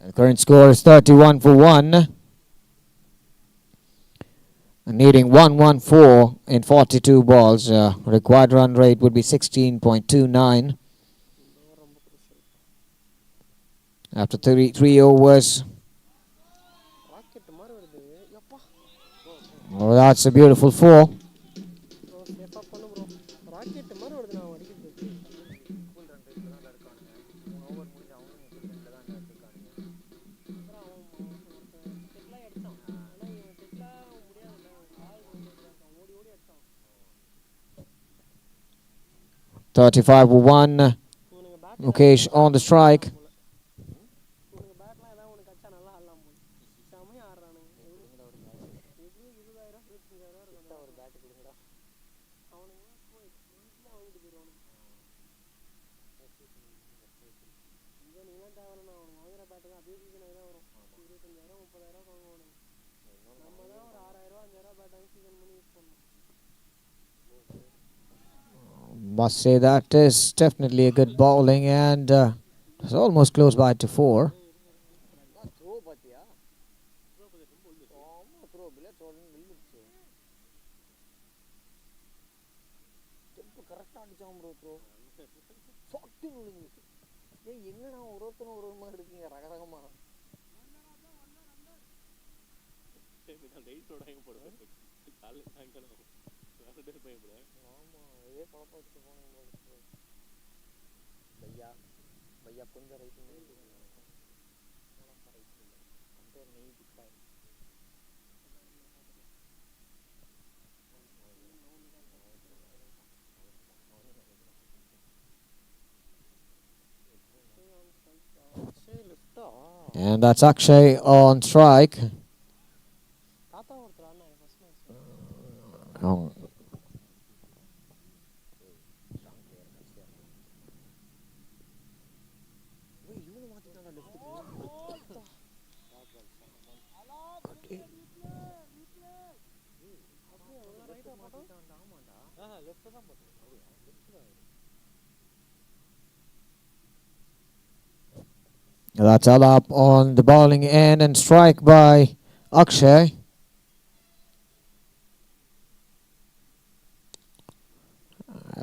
The current score is 31 for 1. Needing 114 in 42 balls. Required run rate would be 16.29. After 3 overs. Rocket மாதிரி வருது எப்பா Oh, that's a beautiful 4. Bro சேஃபாக பண்ணு ப்ரோ ராக்கெட் மாதிரி வருது நான் அடிக்கிறது ஃபுல் ரன் ரேட்டில் தான் இருக்கானுங்க 3 35 for 1. இவனுங்க bad Mukesh on the strike. இவனுங்க பேட்லாம் ஏதாவது உனக்கு அச்சா நல்லா ஆடலாம் போல செமையா ஆடுறானுங்க எப்படியும் 20,000 25,000 இருக்கும் ஒரு பேட்டு கொடுங்கடா அவனுங்க மந்த்லியாக வாங்கிட்டு போயிடுவானுங்க இங்கே நீங்களாம் தேவையில்லைண்ணா அவனுங்க வாங்குற பேட்டு தான் அதே சீசனாக தான் வரும் 25,000 30,000 வாங்குவானுங்க நம்ம தான் ஒரு 6,000 5,000 பேட் வாங்கி சீசன் பண்ணி யூஸ் பண்ணணும் Must say that is definitely a good bowling, and it's almost close by to 4. Throw பார்த்தியா ஆமாம் த்ரோ பிளேட் உடனே நில்லுச்சு ஸ்டெப்பு கரெக்டாக அடிச்சான் ப்ரோ த்ரோ சாப்பிட்டு விழுந்துச்சு ஏன் என்னடா ஒருத்தரும் ஒரு மாதிரி இருக்கீங்க ரகரகமா ஆமாம் இதே குழப்பத்துக்கு போனேன் பையா பையா கொஞ்சம் right And that's Akshay on strike. தாத்தா ஒருத்தர் ஆடினாரு ஃபர்ஸ்ட் மேட்ச் Oh, இவனு மாற்றிட்டான் லெஃப்ட்டுக்கு ஆமாண்டா லெஃப்ட் தான் போட்டேன் that's all up on the bowling end, and strike by Akshay.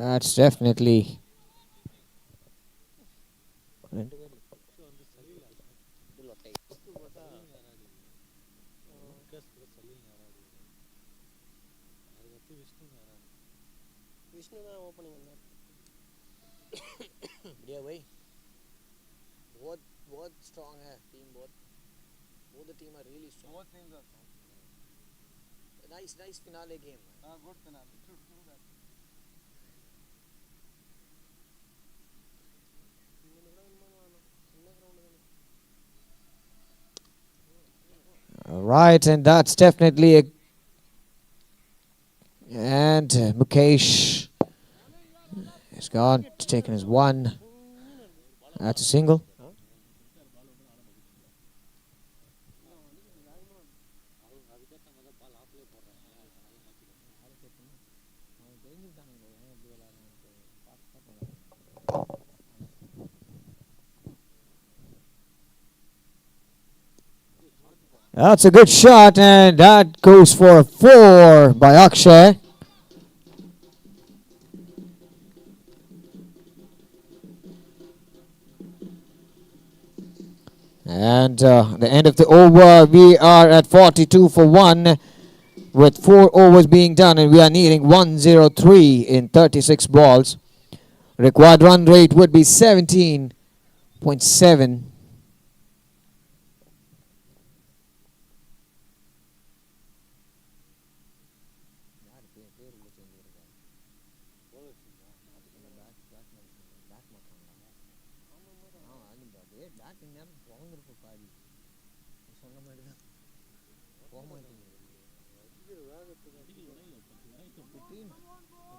That's definitely Vishnu தான் ஓப்பனிங் வந்தார் बढ़िया भाई बहुत बहुत स्ट्रांग है team both the team are really strong both teams are strong nice finale game good finale should do that right, and that's definitely a. And Mukesh has gone, taken his one. That's a single. That's a good shot, and that goes for a 4 by Akshay. And the end of the over, we are at 42 for 1 with 4 overs being done, and we are needing 103 in 36 balls. Required run rate would be 17.7.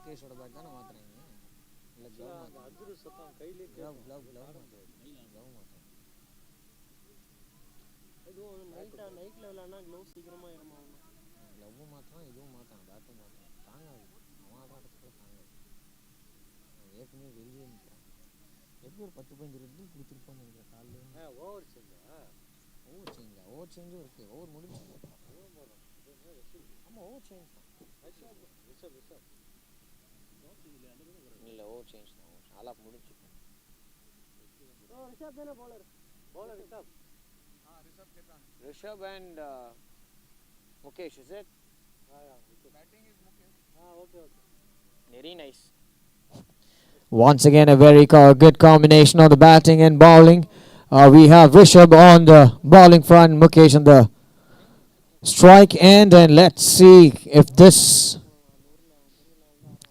முகேஷோட bad தானே மாத்துறாங்க இல்லை glove மாத்துறாங்க இதுவும் நைட்டில் விளையாடினா gloves சீக்கிரமாக ஏறமாகணும் க்ளவ்வும் மாற்றுறான் இதுவும் மாற்றான் பேட்டும் மாற்றான் தாங்காது அவன் ஆடுறதுக்குள்ள தாங்காது ஏற்கனவே வெளியே நிற்கிறான் எப்படி ஒரு 10-15 ரன் கொடுத்துருப்பான்னு நினைக்கிறேன் காலையில் ஓவர் சேஞ்சும் இருக்குது ஓவர் முடிஞ்சு ஆமாம் ஓவர் சேஞ்ச் தான் இல்லை ஓவர் சேஞ்ச் தான் ஆலாப் முடிஞ்சு ரிஷப் தானே bowler Rishabh and Mukesh, is it? Batting is Mukesh. Okay. Very nice. Once again, a very good combination of the batting and bowling. We have Rishabh on the bowling front, Mukesh on the strike end, and let's see if this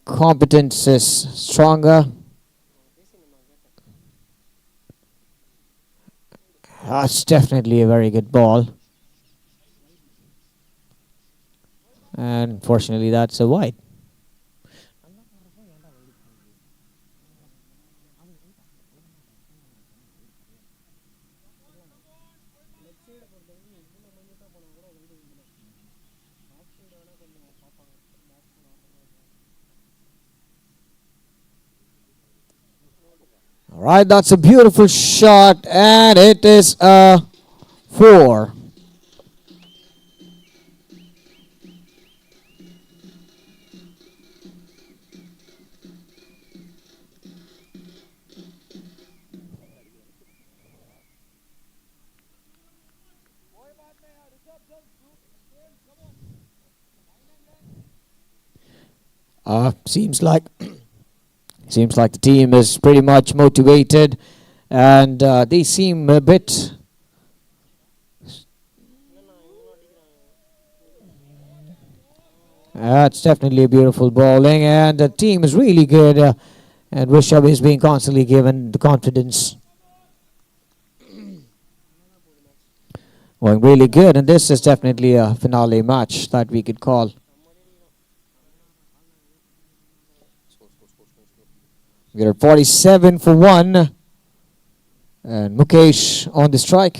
competence is stronger. That's definitely a very good ball. And unfortunately, that's a wide. All right, that's a beautiful shot, and it is a 4. Seems like seems like the team is pretty much motivated, and they seem a bit. That's definitely a beautiful bowling, and the team is really good. And Rishabh is being constantly given the confidence, going really good. And this is definitely a finale match that we could call. We're at 47 for 1, and Mukesh on the strike.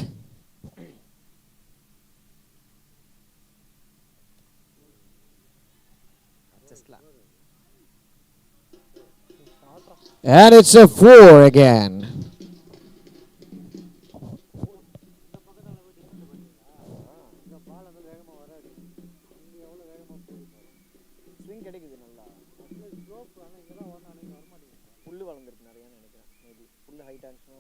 And it's a 4 again. Swing கிடைக்குது நல்லா புல்லு வளர்ந்துருக்கு நிறையான்னு நினைக்கிறேன் maybe புல்லு height ஆனிச்சுன்னா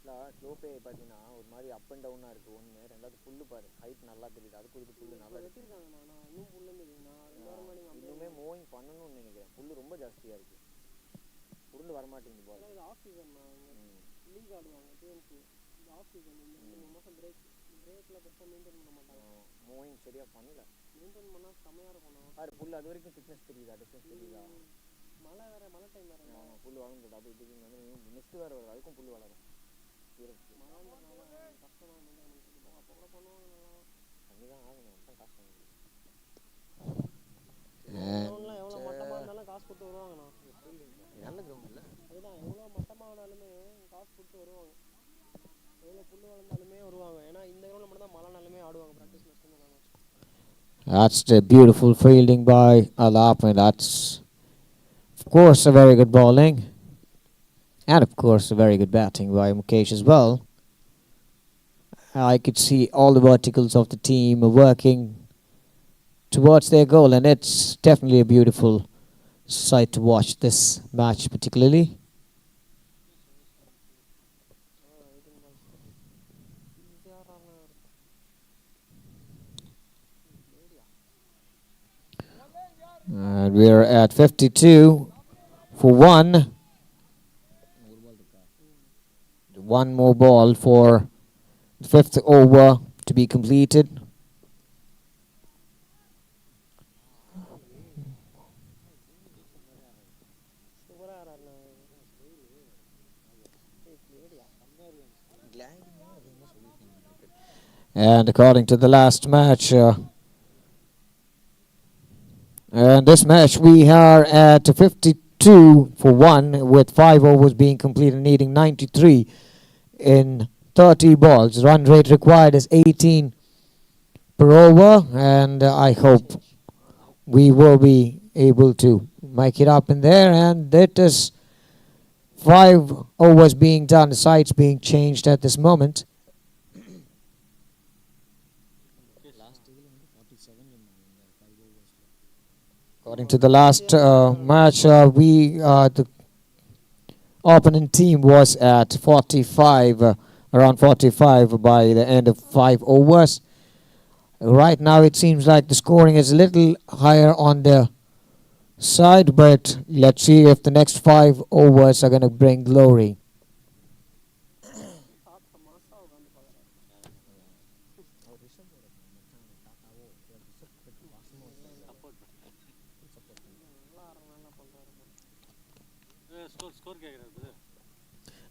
இல்லை ஸ்லோப்பே பார்த்தீங்கன்னா ஒரு மாதிரி அப் அண்ட் டவுனாக இருக்குது ஒன்று ரெண்டாவது புல்லு பாரு ஹைட் நல்லா தெரியுது அதுக்கு இது புல்லு நல்லா இன்னுமே மூவிங் பண்ணணும்னு நினைக்கிறேன் புல்லு ரொம்ப ஜாஸ்தியாக இருக்குது உருண்டு வரமாட்டேங்குது பால் ஆஃப் சீசன் லீக் ஆடுவாங்க டிஎன்சி ஆஃப் சீசன் இந்த மாதம் பிரேக்கில் பெருசாக மெயின்டைன் பண்ண மாட்டாங்க மூவிங் சரியாக பண்ணல மெயின்டைன் பண்ணால் செம்மையாக இருக்கணும் அது புல் அது வரைக்கும் திக்னஸ் தெரியுதா டிஃப்ரென்ஸ் தெரியுதா மழை டைம் வேறு ஆமாம் புல் வளர்ந்துடும் அப்படி இப்படி வந்து மிஸ்ட் வேறு வரும் அதுக்கும் புல் வளரும் மழை கஷ்டமாக மெயின்டைன் பண்ணிட்டு அப்போ கூட பண்ணுவாங்க நல்லா தண்ணி தான் ஆகணும் தான் காசு வாங்க எவ்வளோ மட்டமாக இருந்தாலும் காசு கொடுத்து வருவாங்கண்ணா நல்ல கிரவுண்ட் இல்லை அதுதான் எவ்வளோ மட்டமானாலுமே காசு கொடுத்து வருவாங்க எவ்வளோ புல் வளர்ந்தாலுமே வருவாங்க ஏன்னா இந்த கிரவுண்டில் மட்டும் தான் மழைனாலுமே ஆடுவாங்க practice match That's the beautiful fielding by Alap, and that's, of course, a very good bowling. And, of course, a very good batting by Mukesh as well. I could see all the verticals of the team working towards their goal, and it's definitely a beautiful sight to watch this match particularly. And we're at 52 for 1. One more ball for the 5th over to be completed. And according to the last match, and this match we are at 52 for 1 with 5 overs being completed, needing 93 in 30 balls. Run rate required is 18 per over, and I hope we will be able to make it up in there. And it is 5 overs being done, the sides being changed at this moment. According to the last match, the opponent team was at 45, around 45 by the end of 5 overs. Right now it seems like the scoring is a little higher on the side, but let's see if the next 5 overs are going to bring glory.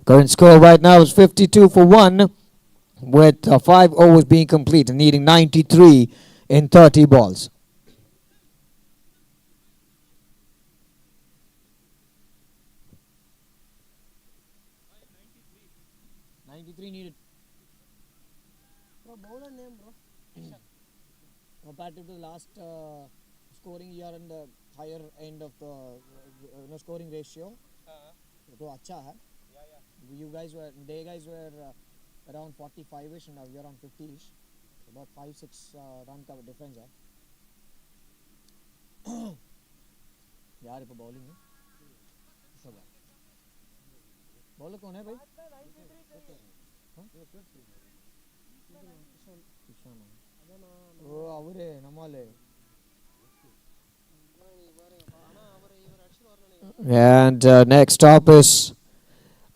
Current score right now is 52 for 1, with 5 overs being complete and needing 93 in 30 balls. Bro, bowler name, bro. Compared to the last scoring, you are in the higher end of the scoring ratio. तो अच्छा है. You guys were, they guys were around 45ish and now we are on 50ish. About 5-6 run का difference है. यार इप bowling है. सब है. Bowler कौन है भाई? किशन. ஓ அவரே நம்மாலே. And next up is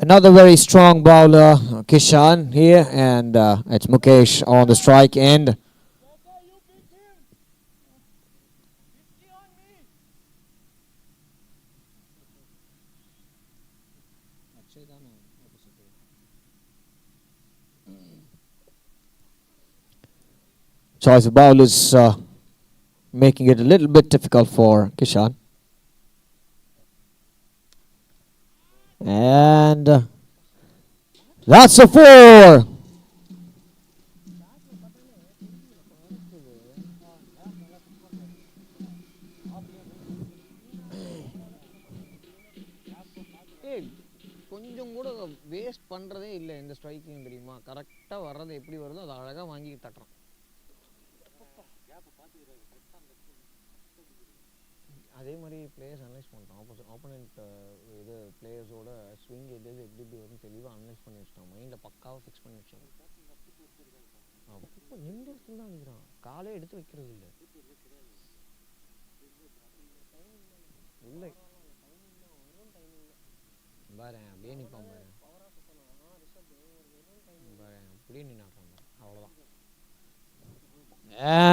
another very strong bowler, Kishan here, and it's Mukesh on the strike end. Choice of bowlers making it a little bit difficult for Kishan. And that's a 4. கொஞ்சம் கூட waste பண்றதே இல்ல இந்த striking தெரியுமா? கரெக்ட்டா வர்றது எப்படி வருதோ அது அழகா வாங்கி தட்டறான். அதே மாதிரி பிளேயர்ஸ் அனலைஸ் பண்ணிட்டான். ஆப்போனன்ட் இது பிளேயர்ஸோட ஸ்விங் எது எப்படி வரும்னு தெளிவாக அனலைஸ் பண்ணி வச்சுட்டான். மைண்டில் பக்காவாக ஃபிக்ஸ் பண்ணி வச்சான். இப்போ நின்று இடத்துல தான் அடிக்கிறான். காலே எடுத்து வைக்கிறது இல்லை. இல்லை பாரு அப்படியே நிற்பான் பாரு. பாரு அப்படியே நின்னாடுறான் பாரு. அவ்வளோதான்.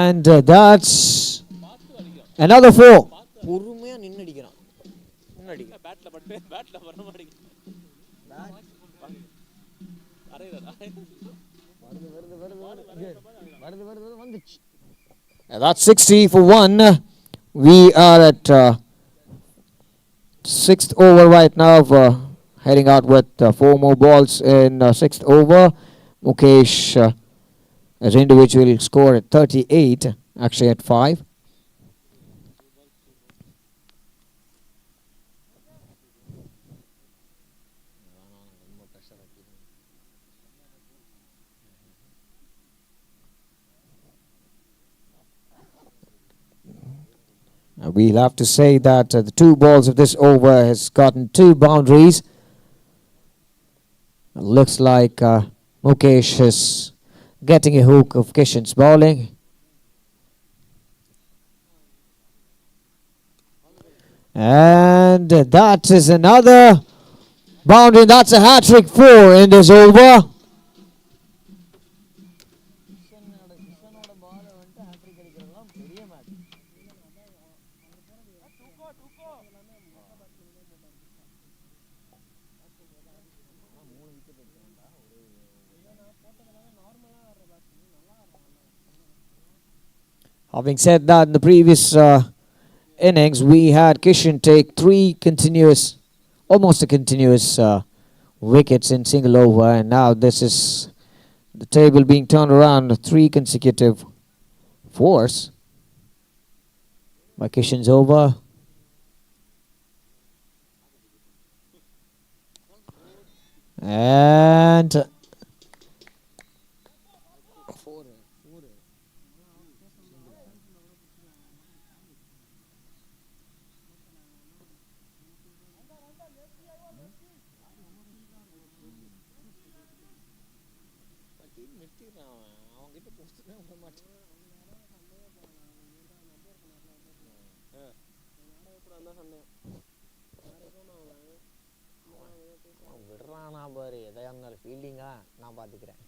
And that's another 4. பொறுமையா நின்னு அடிக்கிறான். நின்னு அடிக்கிறான். பேட்ல வர மாட்டேங்குது. வருது வந்துச்சு. That's 60 for 1. We are at 6th over right now, heading out with 4 more balls in 6th over. Mukesh as individual score at 38, actually at 5. We'll have to say that the 2 balls of this over has gotten 2 boundaries. Looks like Mukesh is getting a hook of Kishan's bowling. And that is another boundary. That's a hat-trick 4 in this over. Having said that, in the previous innings, we had Kishan take 3 continuous, almost a continuous wickets in single over, and now this is the table being turned around, 3 consecutive 4s by Kishan's over. And விடுறானா பாரு. எதையா இருந்தாலும் ஃபீல்டிங்காக நான் பார்த்துக்கிறேன்.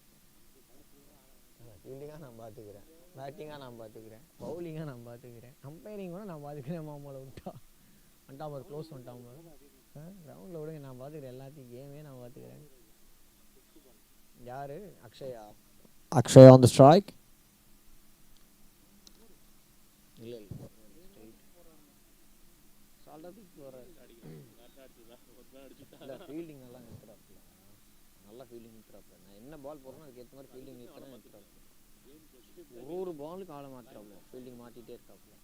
ஃபீல்டிங்காக நான் பார்த்துக்கிறேன். பேட்டிங்காக நான் பார்த்துக்கிறேன். பவுலிங்காக நான் பார்த்துக்கிறேன். கம்பேரிங் கூட நான் பார்த்துக்கிறேன். மாமாவில் விட்டா வந்துட்டான் பாரு. க்ளோஸ் வந்துட்டான் பாரு. கிரவுண்டில் விடுங்க நான் பார்த்துக்கிறேன். எல்லாத்தையும் கேமே நான் பார்த்துக்கிறேன். யாரு Akshaya? Akshay on the strike. இல்லை இல்லை சால்டா தூக்கி போகிறாரு. இல்லை ஃபீல்டிங் நல்லா நிறுத்துறாப்புல, நல்லா ஃபீல்டிங் நிறுத்துறாப்புல. நான் என்ன பால் போடுறேனோ அதுக்கேற்ற மாதிரி ஃபீல்டிங் நிறுத்துறாப்புல. ஒரு பாலுக்கு ஆளை மாற்றுறாப்புல, ஃபீல்டிங் மாற்றிட்டே இருக்காப்புல.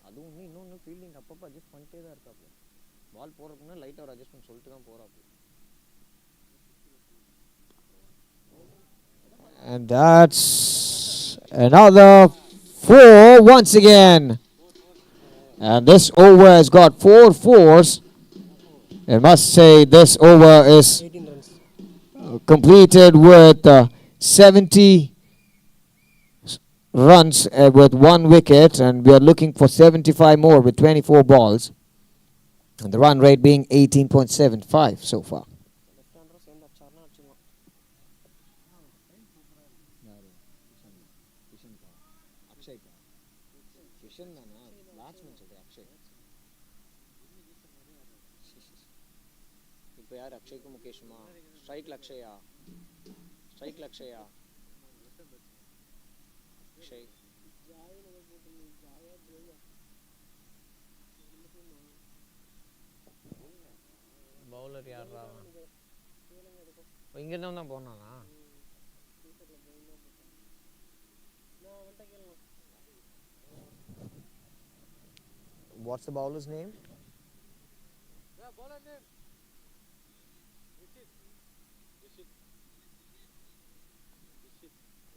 அதுவும் இன்னொன்று ஃபீல்டிங் அப்பப்போ அட்ஜஸ்ட் பண்ணிட்டே தான் இருக்காப்புல. பால் போடுறதுக்குன்னா லைட்டாக ஒரு அட்ஜஸ்ட்மெண்ட் சொல்லிட்டு தான் போகிறாப்புல. And that's another 4 once again. And this over has got 4 fours. I must say this over is 18 runs. completed with 70 runs with 1 wicket, and we are looking for 75 more with 24 balls. And the run rate being 18.75 so far. Left ஹேண்டரும் சேர்ந்து அடிச்சாருன்னா அடிச்சிடலாம். கிஷன் தானா batsman சொல்கிறேன். அக்ஷய் இப்போ யார்? அக்ஷய்க்கு முகேஷுமா? ஸ்ட்ரைக்கில் அக்ஷயா, ஸ்ட்ரைக்கில் Akshaya, Akshay. Bowler யாரா? இங்கேருந்து தான் போனானா? What's the bowler's name?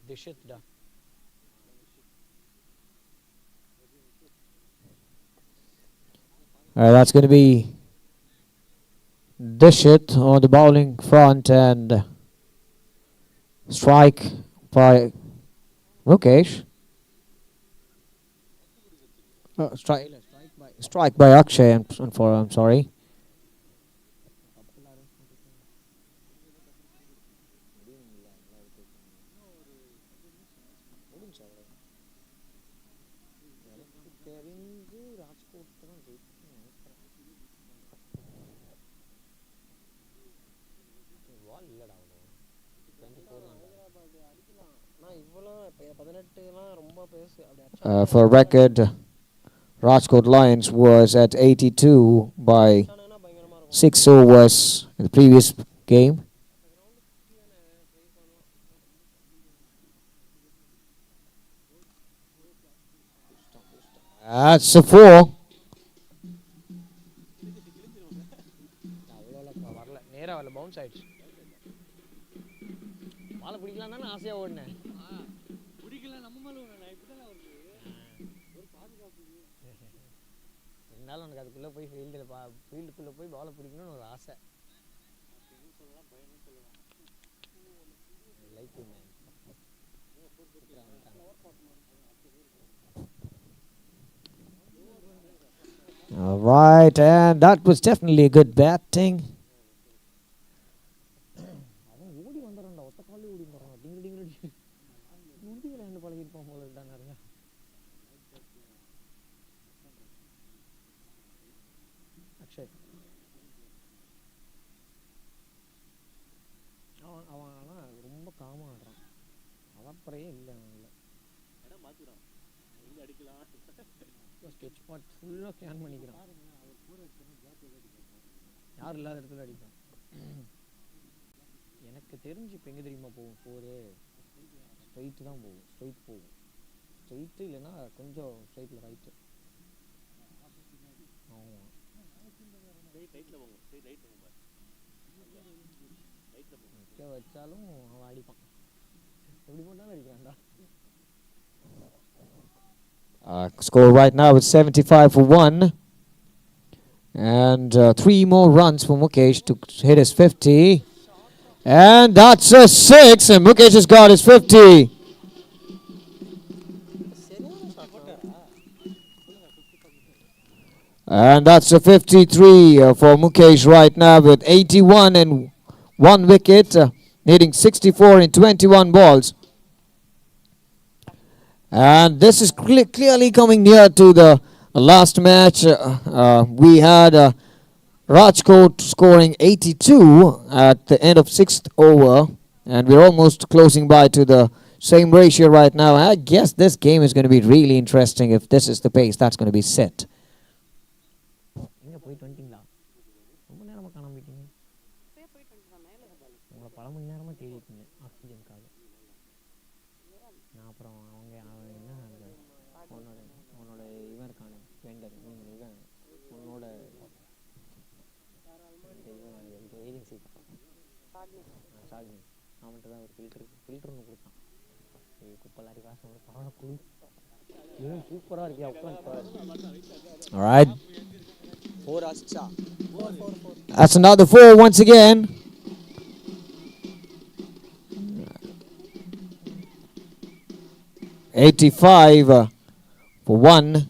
Dishit da. That's going to be Dishit on the bowling front, and strike by Mukesh. Strike by Akshay. I'm sorry. தெரிஞ்சு ராஜ்கோட் தான் ஜெயிச்சுன்னு நினைக்கிறேன். பால் இல்லைடா அவ்வளோ 24 தான். ஆனால் இவ்வளோ 18லாம் ரொம்ப பெருசு. அப்படி For record, Rajkot Lions was at 82 by அடிச்சானுங்கன்னா பயங்கரமாக இருக்கும். 6 overs in the previous game. That's a 4. அவ்வளோ வரல, நேராக வரல, பவுன்ஸ் ஆயிடுச்சு. பாலை பிடிக்கலாம் தானே ஆசையாக ஓடினேன். இருந்தாலும் உனக்கு அதுக்குள்ளே போய் ஃபீல்டுக்குள்ளே போய் பாலை பிடிக்கணும்னு ஒரு ஆசை. Like man. All right, and that was definitely a good batting. அவன் ஓடி வந்துடுறான்டா, ஒத்த காலே ஓடி வந்துடுறான். டிங்கு டிங்கு முந்தி விளையாண்டு பழகிருப்பான் போல இருக்கா நிறையா. அக்ஷய் அவன் ஆனால் ரொம்ப காமாக ஆடுறான். அவப்பறையே இல்லை அவனில். ஸ்கெட்ச் பாட் ஃபுல்லாக ஸ்கேன் பண்ணிக்கிறான். யார் இல்லாத இடத்துல அடிப்பான். எனக்கு தெரிஞ்சு இப்போ எங்கே தெரியுமா போகும்? ஸ்ட்ரைட்டு தான் போகும். ஸ்ட்ரைட்டு இல்லைன்னா கொஞ்சம் ஸ்ட்ரைட்டில் ரைட்டு. ஆமாம், நிற்க வச்சாலும் அவன் அடிப்பான். எப்படி போட்டாலும் அடிக்கிறான்டா. Score right now is 75 for 1. And 3 more runs for Mukesh to hit his 50. And that's a 6. And Mukesh has got his 50. And that's a 53 for Mukesh right now with 81 and 1 wicket, needing 64 in 21 balls. And this is clearly coming near to the last match. We had Rajkot scoring 82 at the end of 6th over, and we're almost closing by to the same ratio right now. I guess this game is going to be really interesting if this is the pace that's going to be set. எங்கே போயிட்டு வந்துட்டீங்களா? ரொம்ப நேரமாக காணாம போயிட்டீங்க. உங்களை பல மணி நேரமாக தேடிட்டு இருந்தேன் ஆக்சிஜனுக்காக. நான் அப்புறம் அவன் என்ன அந்த உன்னோட இவன் இருக்கானு வெண்டர் இவன் உன்னோட ஏஜென்சி சாஜி அவன்கிட்ட தான் ஒரு ஃபில்டர்னு கொடுத்தான். குப்பலாரி வாசம் பரவாயில்ல குளி இவன் சூப்பராக இருக்கியா உட்காந்து. All right. 4 Ascha. 4. That's another 4 once again. $85 for 1.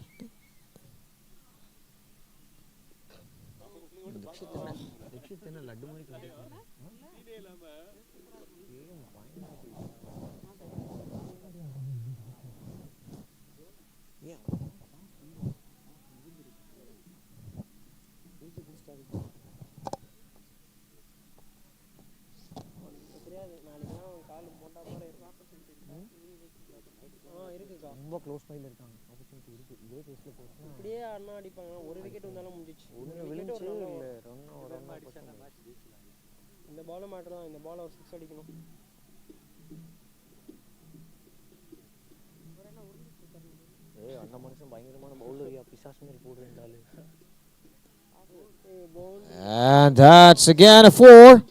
Laddu மாதிரி தெரியாது நாளைக்கெல்லாம் கால் போட்டா போல இருக்கும். இருக்குக்கா. ரொம்ப க்ளோஸ் ஃபைல் இருக்காங்க. ஆப்பர்ச்சுனிட்டி இருக்குது. இதே பேஸில் போச்சுன்னா அப்படியே அண்ணா அடிப்பாங்க. ஒரு விக்கெட் வந்தாலும் முடிஞ்சிச்சு. ஒன்று விழுந்துச்சு இல்லை ரன் இந்த பாலும் மேட்டர் தான். இந்த பால் ஒரு 6 அடிக்கணும். அந்த மனுஷன் பயங்கரமான பவுலரியா பிசாசு மாதிரி போடுறாரு. And that's again a 4.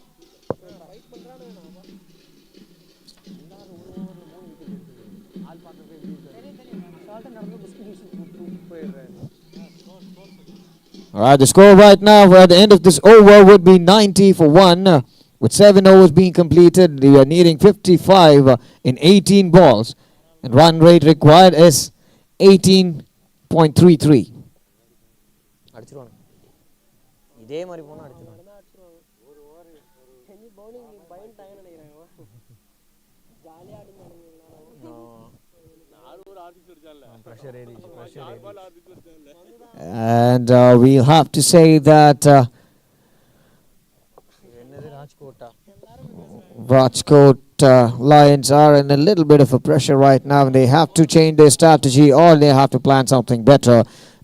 All right, the score right now at the end of this over would be 90 for 1. With 7 overs being completed, we are needing 55 in 18 balls. And run rate required is 18.33. அடிச்சிருவாங்க. இதே மாதிரி போனால் அடிச்சிருவாங்க. Bowling பயன்ட்டாங்கன்னு நினைக்கிறேன். ஜாலியாக ஆடினாங்க. Pressure ஏறிச்சு. And we'll have to say that என்னது ராஜ்கோட்டா Rajkot Lions are in a little bit of a pressure right now, and they have to change their strategy, or they have to plan something better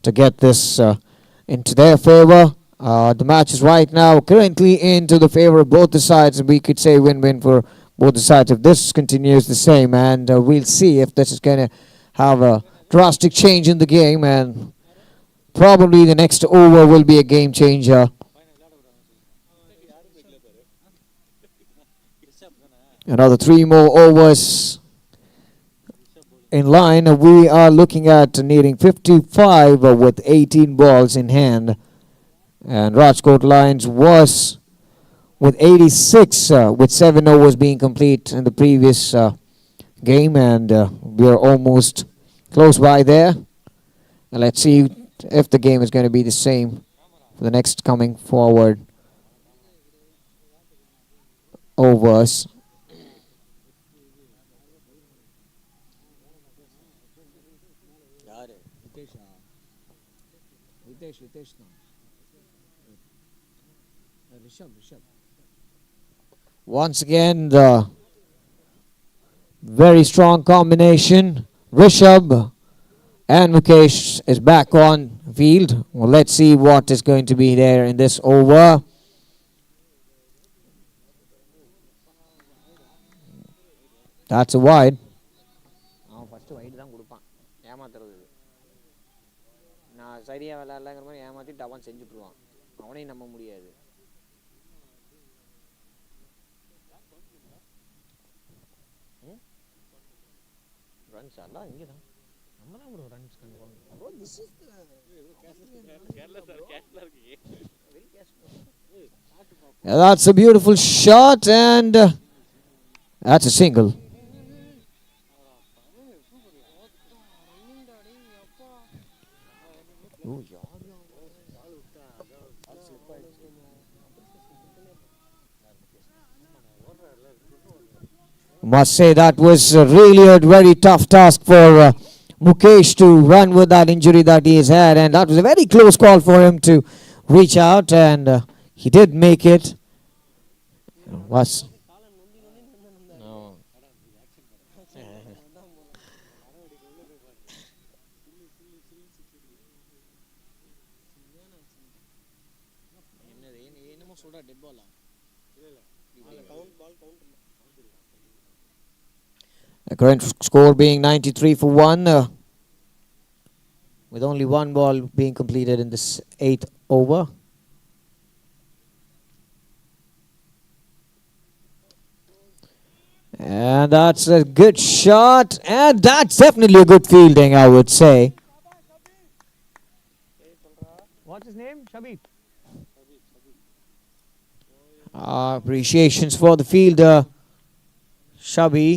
to get this into their favor. The match is right now currently into the favor of both the sides. We could say win-win for both the sides if this continues the same, and we'll see if this is going to have a drastic change in the game, and probably the next over will be a game changer. Another 3 more overs in line. We are looking at needing 55 with 18 balls in hand. And Rajkot Lions was with 86 with 7 overs being complete in the previous game. And we are almost close by there. And let's see if the game is going to be the same for the next coming forward overs. Once again, the very strong combination. Rishabh and Mukesh is back on field. Well, let's see what is going to be there in this over. That's a wide. அவன் first wide தான் கொடுப்பான். ஏமாத்துறது நான் சரியாக விளையாடலங்கிற மாதிரி ஏமாற்றிட்டு அவன் செஞ்சுட்ருவான். அவனையும் நம்ப முடியாது. ரன்ஸ் எல்லாம் இங்கே தான். நம்ம தான் ஒரு runs கண்டுவாங்க. That's a beautiful shot, and that's a single. Must say that was really a very tough task for Mukesh to run with that injury that he has had, and that was a very close call for him to reach out, and he did make it. Was No. என்னமோ சொல்றா dead பாலா the current score being 93 for 1, with only one ball being completed in this 8th over. And that's a good shot, and that's definitely a good fielding, I would say. What's his name? Shabib. Appreciations for the fielder, Shabi.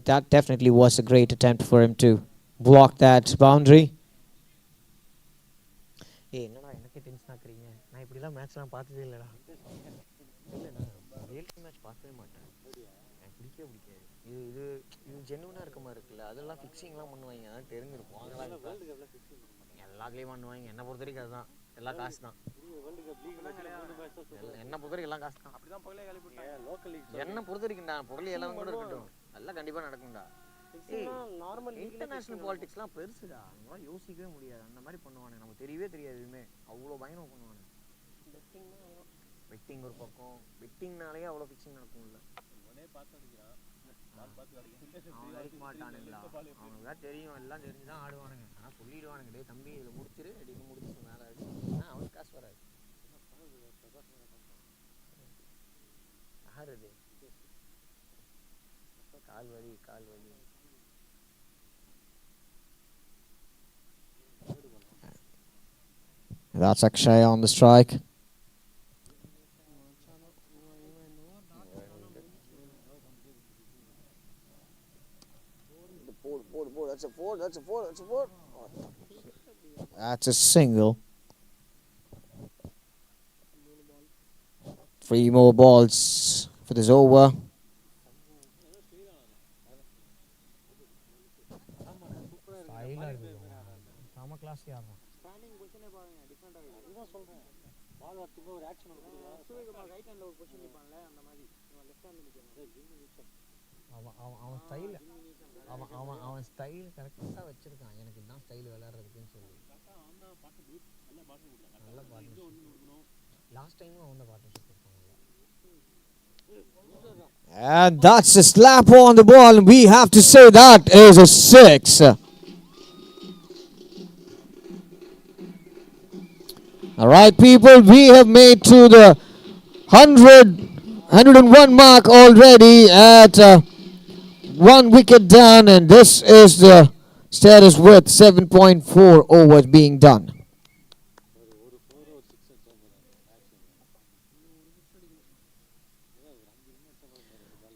That definitely was a great attempt for him to block that boundary. ஏய் என்னடா எனக்கே tension ஆக்குறீங்க நான் இப்படிலாம் மேட்ச்லாம் பார்த்ததே இல்லைடா இல்லை நான் real time match பார்க்கவே மாட்டேன் எனக்கு பிடிக்கவே பிடிக்காது இது இது இது ஜென்யூனாக இருக்க மாதிரி இருக்குல்ல அதெல்லாம் ஃபிக்ஸிங்லாம் பண்ணுவாங்க அதான் தெரிஞ்சிருக்கும் எல்லாத்துலேயும் பண்ணுவாங்க என்னை பொறுத்த வரைக்கும் அதுதான் எல்லாம் காசு தான் என்னை பொறுத்த வரைக்கும் எல்லாம் காசு தான் என்னை பொறுத்த வரைக்கும் நான் பொருள் எல்லாம் கூட இருக்கட்டும் எல்லாம் கண்டிப்பாக நடக்கும்டா நார்மல் இன்டர்நேஷனல் பாலிடிக்ஸ்லாம் பெருசுடா அவங்களாம் யோசிக்கவே முடியாது அந்த மாதிரி பண்ணுவானு நமக்கு தெரியவே தெரியாது எதுவுமே அவ்வளோ பயணம் பண்ணுவானு பெட்டிங் ஒரு பக்கம் பெட்டிங்னாலேயே அவ்வளோ ஃபிக்ஸிங் நடக்கும்ல அவன் அடிக்க மாட்டானுங்களா அவனுக்கு தான் தெரியும் எல்லாம் தெரிஞ்சு தான் ஆடுவானுங்க ஆனால் சொல்லிடுவானுங்க டே தம்பி இதில் முடிச்சிரு அடிக்க முடிச்சு மேலே அடி அவனுக்கு காசு வராது யார் இது கால் வலி That's Akshay on the strike. That's a four. That's a single. 3 more balls for this over. ஸ்டைலாக இருக்குது செம கிளாஸ் யாரும் ஸ்டாண்டிங் பொசிஷனே பாருங்க டிஃப்ரெண்ட் ஆகுது அதுதான் சொல்றேன் பால் வரதுக்கு ஒரு ஆக்ஷன் சூரியகுமார் ரைட் ஹேண்ட்ல ஒரு பொசிஷன் நிப்பான்ல அந்த மாதிரி இவன் லெஃப்ட் ஹேண்ட்ல நிக்கணும் அவன் ஸ்டைல் அவன் ஸ்டைல் கரெக்டாக வச்சிருக்கான் எனக்கு இதுதான் ஸ்டைல் விளையாடுறதுக்குன்னு சொல்லி நல்ல பார்ட்னர்ஷிப் லாஸ்ட் டைமும் அவன் தான் பார்ட்னர்ஷிப் கொடுத்தாங்க And that's a slap on the ball. We have to say that is a 6. All right, people, we have made to the 101 mark already at 1 wicket down, and this is the status with 7.4 overs being done.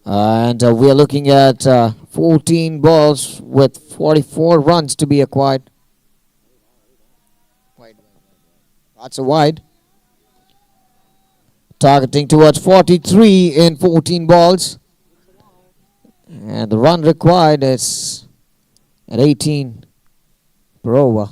And we are looking at 14 balls with 44 runs to be acquired. That's a wide. Targeting towards 43 in 14 balls. And the run required is at 18 per over.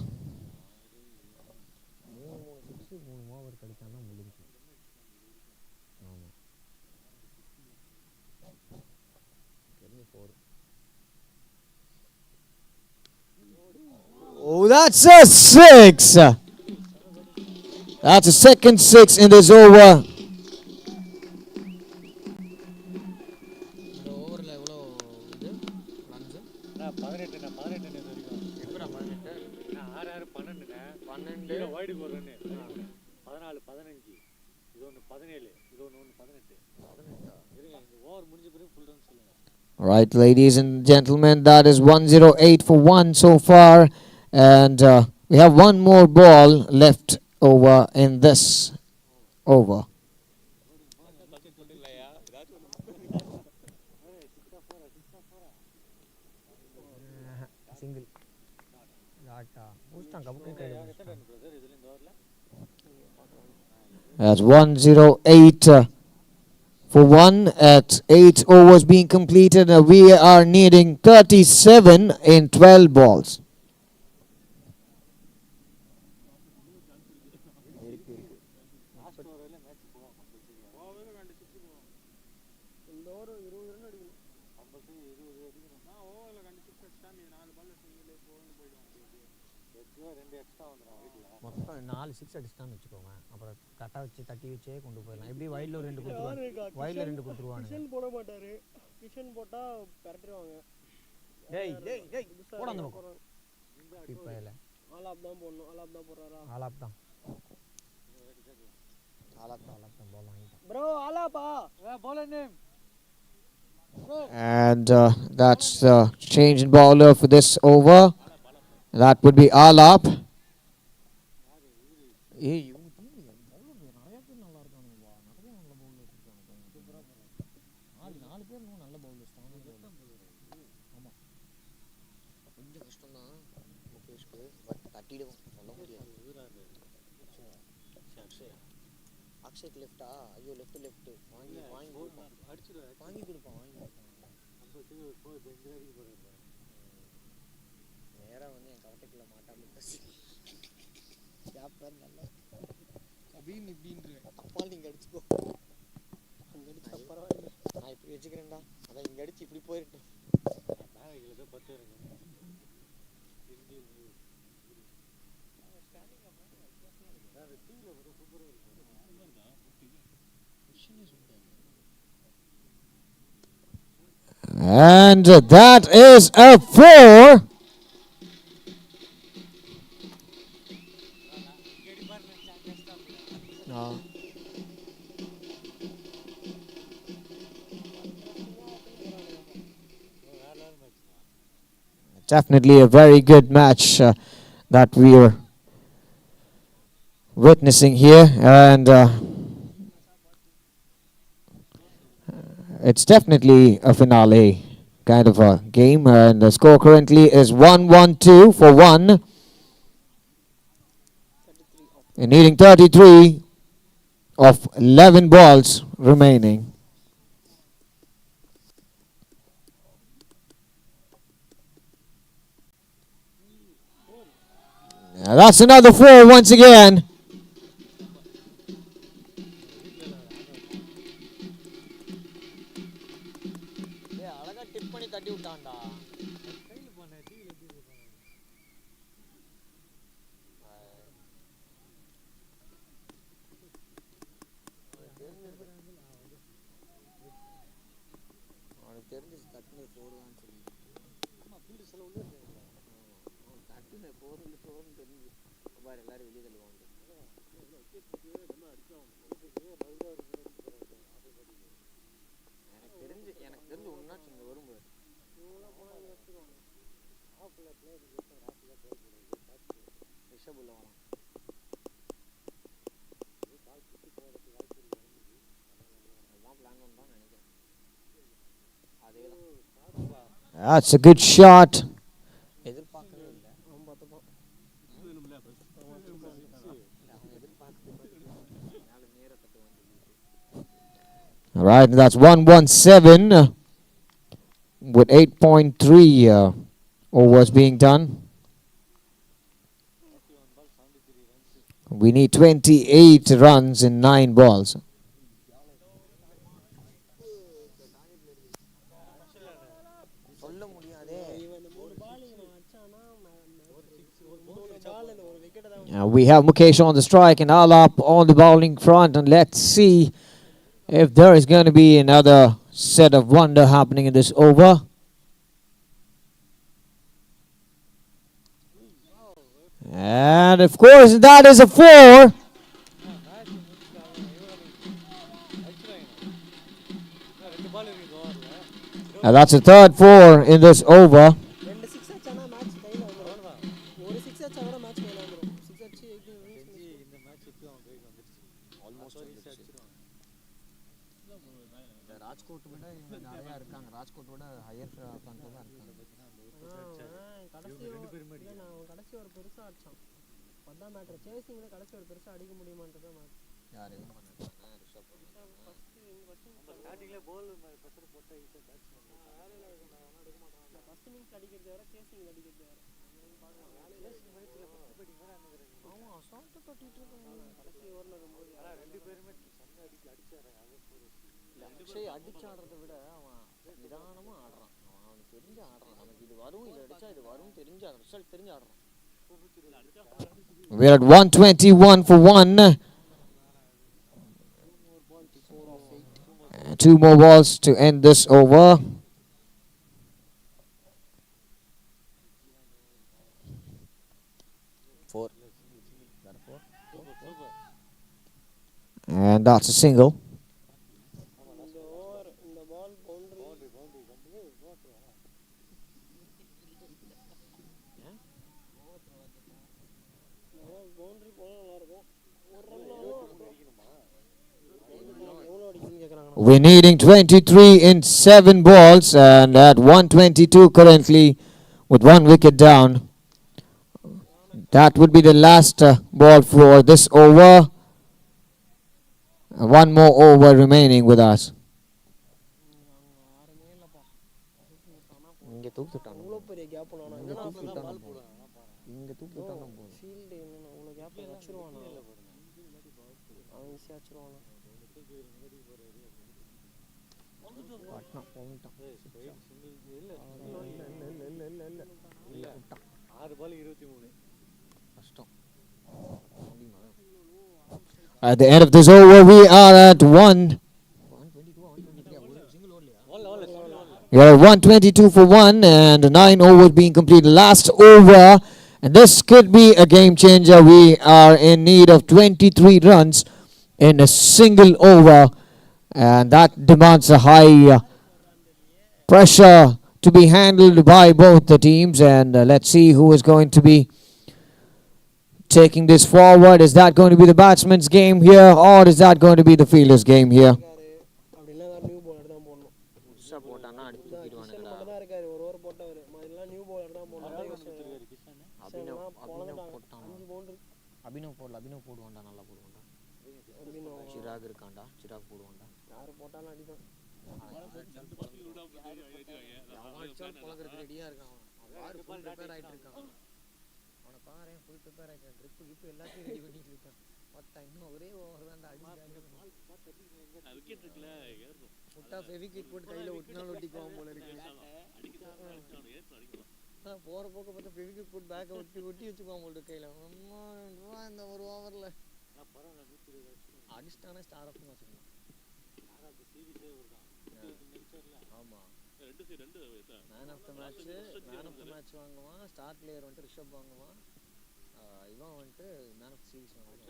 Oh, that's a 6. That's a second 6 in this over. இந்த ஓவரில் எவ்வளோ இது runs 18 எப்படா 18 12 wide போடுறேன்னு 14 15 இது ஒன்று 17 இது ஒன்று 18 இருங்க இந்த ஓவர் முடிஞ்ச பிறகு ஃபுல் ரன் சொல்லுங்க. All right, ladies and gentlemen, that is 108 for 1 so far. And we have one more ball left over in this over. Single டாட்டா பூஸ்டான் கபுக்கு கையில் That's 108 for 1 at 8 overs being completed. We are needing 37 in 12 balls. 2 extra வந்துடும் வீட்டில். மொத்தம் 4 6 அடிச்சிட்டான்னு வச்சுக்கோங்க. அப்புறம் கட்டை வச்சு தட்டி வச்சே கொண்டு போயிடலாம். எப்படி வயலில் 2 கொடுத்துருவாங்க, வயலில் 2 கொடுத்துருவானுங்க. கிஷன் போட மாட்டாரு, கிஷன் போட்டால் பரட்டிடுவாங்க. டேய் போட அந்த பக்கம். இப்போ இல்லை ஆலாப் தான் போடணும். ஆலாப் தான் போடுறாரா? ஆலாப் தான் பால் வாங்கிட்டான். Bro ஆலாப்பா. bowler name. And that's the change in bowler for this over. That would be Alap. ஏய் இவங்க டீம் பவுலர் நிறைய பேர் நல்லா இருக்கானுங்கப்பா. நிறைய நல்ல பவுலர் இருக்காங்க. 4 பேர் இன்னும் நல்ல பவுலர்ஸ் தான். ஆமாம் கொஞ்சம் கஷ்டம் தான் முகேஷ்க்கு. பட் தட்டிடுவோம், சொல்ல முடியாது. அக்ஷய்க்கு லெஃப்டா? ஐயோ லெஃப்ட் வாங்கி கொடுப்பான், வாங்கி கொடுப்பான். நேராக வந்து என் கவட்டைக்குள்ள மாட்டாமல் கேப்பர் நல்லா கபீன் இப்படின்ற அப்பால் நீங்கள் அடிச்சுக்கோ. அங்கே அடிச்சா பரவாயில்ல, நான் இப்படி வச்சுக்கிறேன்டா. அதான் இங்கே அடிச்சு இப்படி போயிட்டு And that is a 4. Definitely a very good match that we are witnessing here, and it's definitely a finale kind of a game, and the score currently is 1-1-2 for one. You're needing 33 of 11 balls remaining. Now that's another 4 once again. அழகா tip பண்ணி தட்டி விட்டான்டா. அவனுக்கு தெரிஞ்சிச்சு தட்டுனது 4 தான் சொல்லி. தட்டுன 4 தெரிஞ்சு பாரு எல்லாரும் வெளியே தள்ளுவாங்க. எனக்கு தெரிஞ்சு ஒன்னாச்சு இங்கே வரும் பாரு. ரிஷப் உள்ள வரான். அதான் பிளான் பண்ணுறான்னு நினைக்கிறேன். அதே தான். That's a good shot. எதிர்பார்க்கவே இல்லை. அவன் பார்த்துப்பான். அவன் எதிர்பார்க்கவே மேலே நேர தட்டுவான். All right, that's 1-1-7 with 8.3 overs being done. We need 28 runs in 9 balls. சொல்ல முடியாதே. We have Mukesh on the strike and Alap on the bowling front, and let's see if there is going to be another set of wonder happening in this over. And of course that is a 4. And that's a third 4 in this over. 2 6 அடிச்சானா match கையில் வந்துடும். ஒரு 6 அடிச்சா கூட match கையில் வந்துடும். 6 அடிச்சு 18 runs. இந்த match இப்போ அவன் கைக்கு வந்துருச்சு. ஆல்மோஸ்ட் அடிச்சிருவான். ராஜ்கோட் விட இவங்க நிறையா இருக்காங்க. ராஜ்கோட் விட ஹையர் பிராண்டில் தான் இருக்காங்க. கடைசி ஒரு பெருசாக அடிச்சான். அதான் மேட்ரு. சேசிங்கில் கடைசி ஒரு பெருசாக அடிக்க முடியுமான்றது மேட்ச். யார் எதுவும் பண்ணாங்க? ரிஷப் ஸ்டார்டிங்ல பால் ப்ரெஷர் போட்டா ஈஸியாக பேட்ச் பண்ணுவாங்க. ஃபர்ஸ்ட் இன்னிங்ஸ் அடிக்கிறது வேற, சேசிங் அடிக்கிறது வேற. ஆமாம் சாப்பிட்டு கட்டிட்டு இருக்காங்க. கடைசி ஓவரில் இருக்கும்போது 2 பேருமே செம்ம அடிச்சாராங்க. அக்ஷய் அடிச்சு ஆடுறதை விட அவன் நிதானமாக ஆடுறான். அவனுக்கு தெரிஞ்சு ஆடுறான். நமக்கு இது வரும், இது அடிச்சா இது வரும் தெரிஞ்சு ரிசல்ட் தெரிஞ்சு ஆடுறான். We're at 121 for 1. And 2 more balls to end this over. And that's a single. இந்த ஓவர் இந்த பால் பவுண்டரி பவுண்டரி போனால் நல்லாயிருக்கும் ஒரு ரன் எவ்வளோ அடிக்கணும்னு கேட்குறாங்க. We're needing 23 in 7 balls, and at 122 currently with 1 wicket down. That would be the last ball for this over. One more over remaining with us. இங்கே தூக்கிட்டான் அவ்வளோ பெரிய கேப் நான் இங்கே தூக்கிட்டான் இங்கே தூக்கிட்டான் போதும். ஃபீல்டு என்னென்ன அவ்வளோ கேப் வச்சிருவானா அவன் ஈஸியாக வச்சிருவானா. பட்டம் போயிட்டான். இல்லை 6 பால் 23 கஷ்டம். At the end of this over, we are at 1. 122 for 1, and 9 overs being completed. Last over, and this could be a game changer. We are in need of 23 runs in a single over, and that demands a high pressure to be handled by both the teams. And let's see who is going to be taking this forward. Is that going to be the batsman's game here, or is that going to be the fielder's game here? அப்படின்னா new bowler தான் போடணும். புதுசாக போட்டான்னா அடிச்சு கிஷன் தூக்கிடுவானுங்கடா. மட்டும் தான் இருக்காரு ஒரு over போட்டவர். மற்றெல்லாம் நியூ பவுலர் தான் போடணும். அபினவ் பொழந்துட்டாங்க போட்டான். 5 பவுண்டரி அபினவ் போடுவான்டா, நல்லா போடுவான்டா. சிராக் இருக்கான்டா, சிராக் போடுவான்டா. யார் போட்டாலும் அடிதான். பழகிறதுக்கு ரெடியாக இருக்கான். அவன் ஃபுல் ப்ரிப்பேர் ஆகிட்டு இருக்கான். அவனை பாரு, ஃபுல் ப்ரிப்பேர் ஆகிட்டான். ட்ரிப்பு கிப்பு எல்லாத்தையும் ரெடி பண்ணிட்டு இருக்கான். பார்த்தா இன்னும் ஒரே ஓவர் தான்டா முட்டா ஃபெவிக்விக் போட்டு கையில் ஒட்டினாலும் ஒட்டிக்குவான் போல இருக்கு. போகிற போக்க பார்த்தா ஃபெவிக்விக் போட்டு பேக்கை ஒட்டி ஒட்டி வச்சுக்குவான் போல இருக்கு கையில். அம்மா இந்த ஒரு ஓவரில் அடிச்சிட்டானா ஸ்டார் ஆஃப் வச்சுக்கணும். ஆமாம், மேன் ஆஃப் த மேட்ச் வாங்குவான். ஸ்டார் பிளேயர் வந்துட்டு ரிஷப் வாங்குவான். இவன் வந்துட்டு மேன் ஆஃப் த சீரிஸ் வாங்குவான்.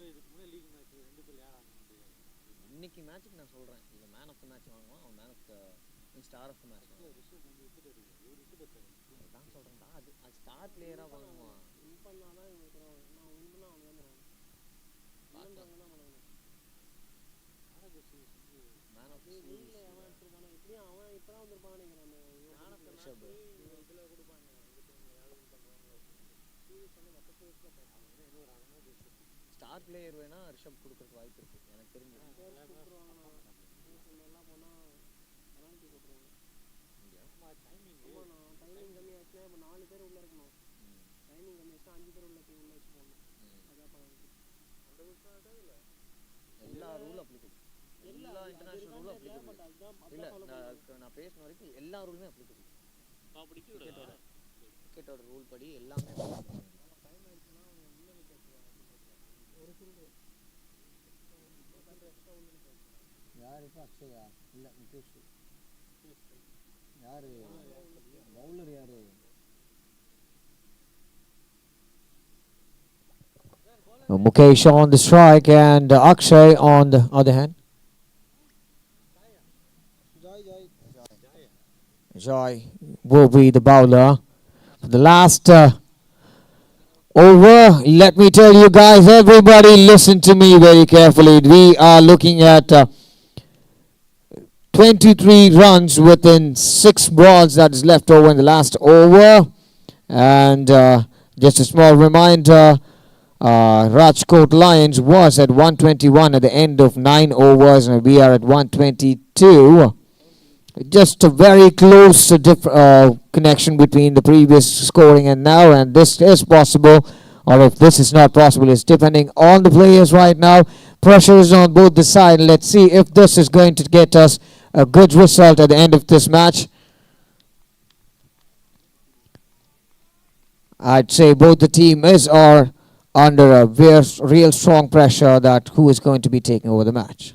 இன்னைக்கு மேட்சுக்கு நான் சொல்கிறேன், இவன் மேன் ஆஃப் த மேட்ச் வாங்குவான், அவன் man of the star of the match வாங்குவான். அதுதான் சொல்கிறேன்டா, அது ஸ்டார் பிளேயராக வாங்குவான். வின் பண்ணாதான் இவங்க தருவாங்க. நான் வின் பண்ணால் அவங்க தான் தருவாங்க. மேன் ஆஃப் த சீரிஸ் அவன் எடுத்துருக்கான எப்படியும் அவன் இப்போ தான் வந்திருப்பான்னு நினைக்கிறேன். அந்த ரிஷப் இதில் கொடுப்பாங்க. சீரிஸ் வந்து மற்ற சீரிஸில் பார்ப்பாங்க. ஸ்டார் பிளேயர் வேணா ரிஷப் கொடுக்கறதுக்கு வாய்ப்பு இருக்கு எனக்கு தெரிஞ்சு. கொடுத்துருவாங்க. எல்லாம் போனால் பெனால்ட்டி போட்டுருவாங்க. ஆமாண்ணா, டைமிங் கம்மியாச்சுன்னா இப்போ 4 பேர் உள்ளே இருக்கணும். டைமிங் கம்மியாச்சுன்னா 5 பேர் உள்ள உள்ளே வச்சு போடணும். அதான் பெனால்ட்டி. அந்த ரூல்ஸ் இல்லை, எல்லா ரூலும் அப்ளிகபிள். எல்லா இன்டர்நேஷனல் ரூலும் அப்ளிகபிள். இல்லை, நான் பேசின வரைக்கும் எல்லா ரூலுமே அப்ளிகபிள். கிரிக்கெட்டோட ரூல் படி எல்லாமே டைம் ஆயிடுச்சுன்னா அவங்க உள்ள நிற்க வச்சுருவாங்க. ஒரு ஃபீல்டு எக்ஸ்ட்ரா உள்ள நிற்க வச்சுருவாங்க. யார் இப்போ அக்ஷயா இல்லை முகேஷ் யார் பவுலர் யார்? Mukesh on the strike, and Akshay on the other hand. Joy will be the bowler for the last over. Let me tell you guys, everybody listen to me very carefully. We are looking at 23 runs within 6 balls that is left over in the last over. And just a small reminder, Rajkot Lions was at 121 at the end of 9 overs, and we are at 122. Just a very close connection between the previous scoring and now, and this is possible, or if this is not possible, it's depending on the players right now. Pressure is on both the sides. Let's see if this is going to get us a good result at the end of this match. I'd say both the team is or under a real strong pressure that who is going to be taking over the match.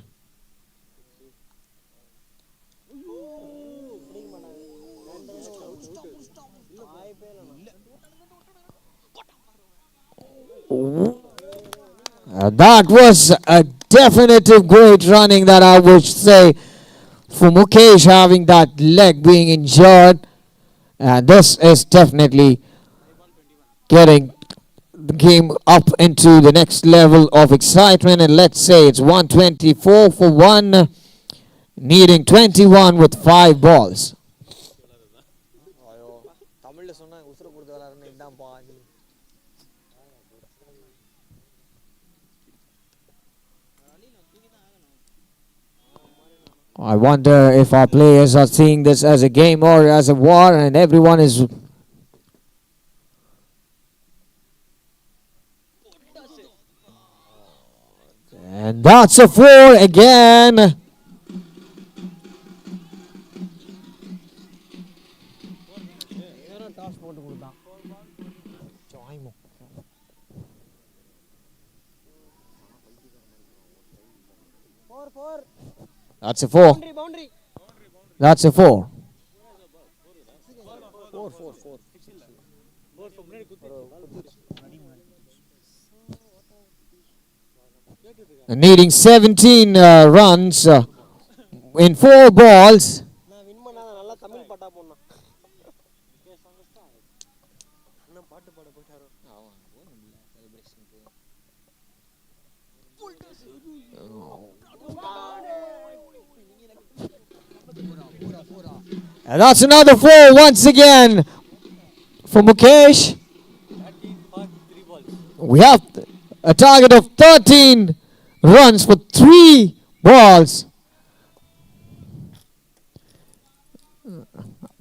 That was a definitive great running that I would say for Mukesh having that leg being injured. And this is definitely getting the game up into the next level of excitement. And let's say it's 124 for 1, needing 21 with 5 balls. ஐயோ தமிழில் சொன்னாங்க உசுர கொடுத்து விளாட்றேன்னு இதான் பாதி. I wonder if our players are seeing this as a game or as a war, and everyone is. And that's a 4 again. Toss போட்டு கொடுத்தான். That's a 4. boundary. That's a 4. Needing 17 runs in 4 balls. நான் win பண்ணாத நல்லா தமிழ் பாட்டா போடணும். அண்ணா பாட்டு பாட போயிட்டாரோ. And that's another 4 once again for Mukesh. We have a target of 13 runs for 3 balls.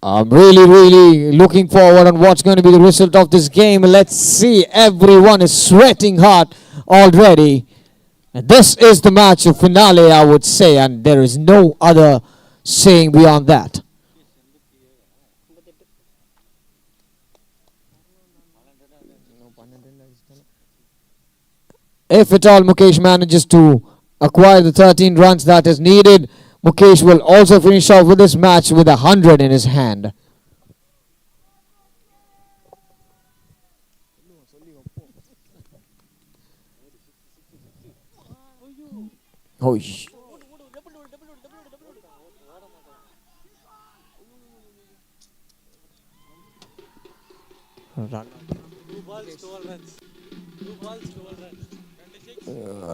I'm really looking forward on what's going to be the result of this game. Let's see. Everyone is sweating hard already. And this is the match of finale, I would say, and there is no other saying beyond that. If at all Mukesh manages to acquire the 13 runs that is needed, Mukesh will also finish off with this match with 100 in his hand. Oh,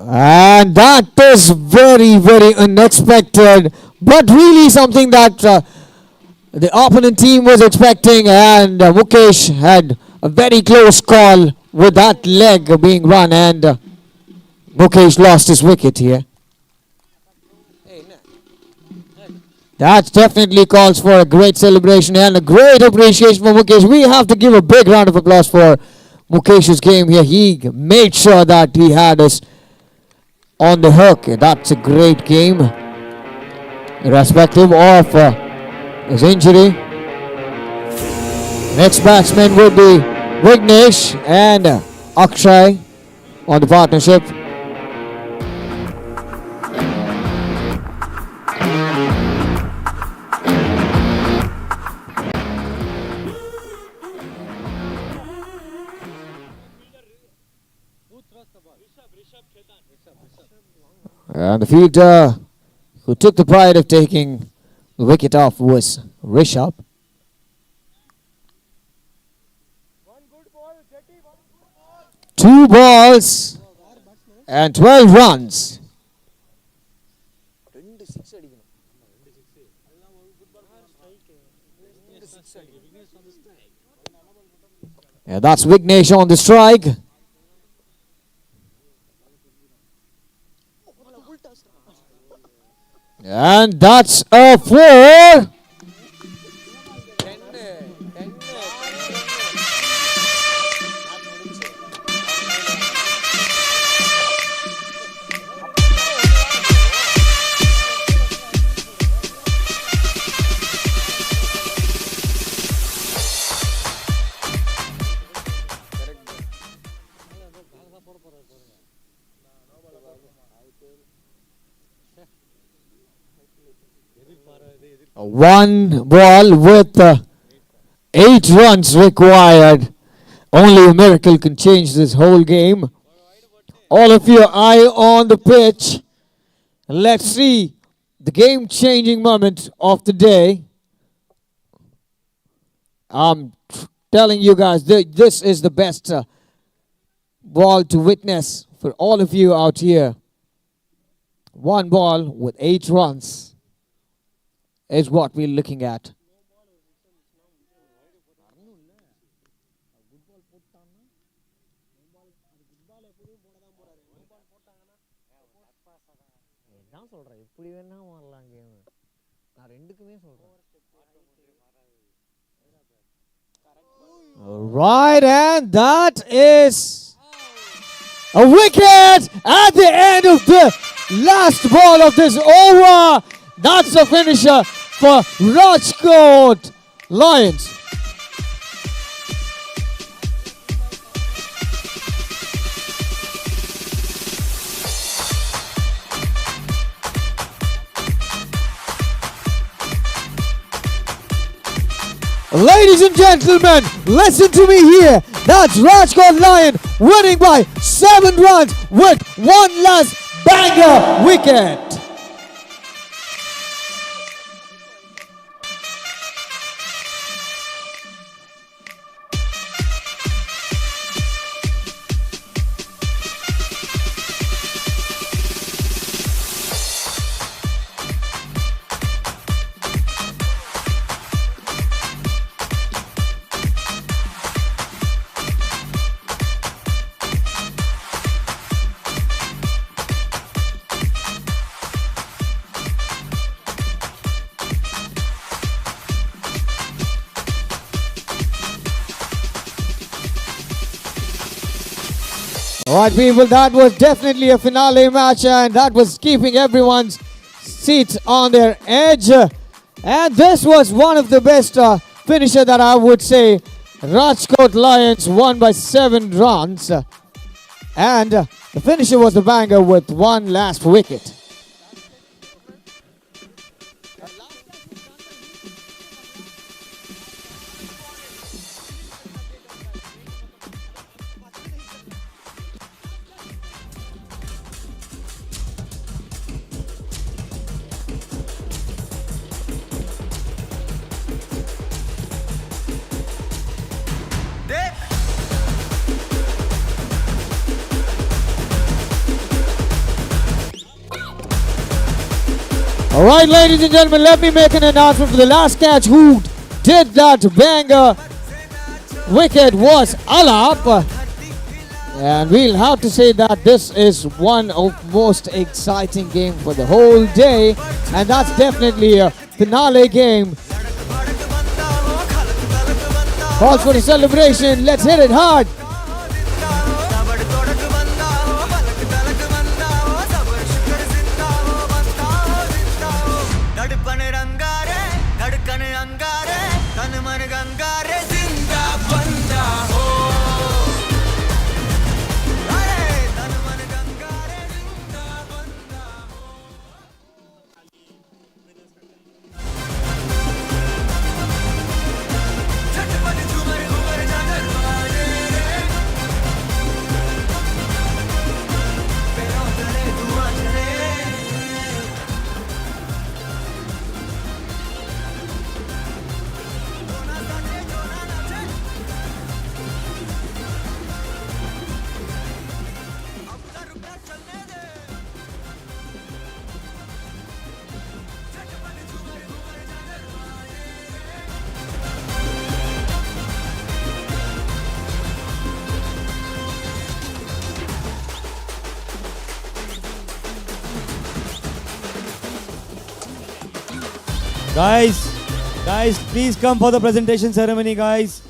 and that is very unexpected, but really something that the opponent team was expecting, and Mukesh had a very close call with that leg being run, and Mukesh lost his wicket here. That definitely calls for a great celebration and a great appreciation for Mukesh. We have to give a big round of applause for Mukesh's game here. He made sure that he had us on the hook. That's a great game, irrespective of his injury. Next batsman will be Vignesh and Akshay on the partnership. And the fielder who took the pride of taking the wicket off was Rishabh. Two balls and 12 runs. Yeah, that's Vignesh on the strike. And that's a 4. One ball with 8 runs required. Only a miracle can change this whole game. All of you, eye on the pitch. Let's see the game-changing moment of the day. I'm telling you guys, this is the best ball to witness for all of you out here. One ball with 8 runs is what we're looking at. நான் சொல்கிறேன் எப்படி வேணா வரலாம் game. நான் ரெண்டுக்குமே சொல்கிறேன். Right, and that is a wicket at the end of the last ball of this over. That's the finisher for Rajkot Lions. Ladies and gentlemen, listen to me here. That's Rajkot Lion winning by 7 runs with one last banger wicket. Alright people, that was definitely a finale match and that was keeping everyone's seats on their edge. And this was one of the best finisher that I would say. Rajkot Lions won by 7 runs. And the finisher was the banger with one last wicket. Alright ladies and gentlemen, let me make an announcement for the last catch. Who did that banger wicket was Alap. And we'll have to say that this is one of most exciting game for the whole day. And that's definitely a finale game. Calls for the celebration. Let's hit it hard. Guys, please come for the presentation ceremony, guys.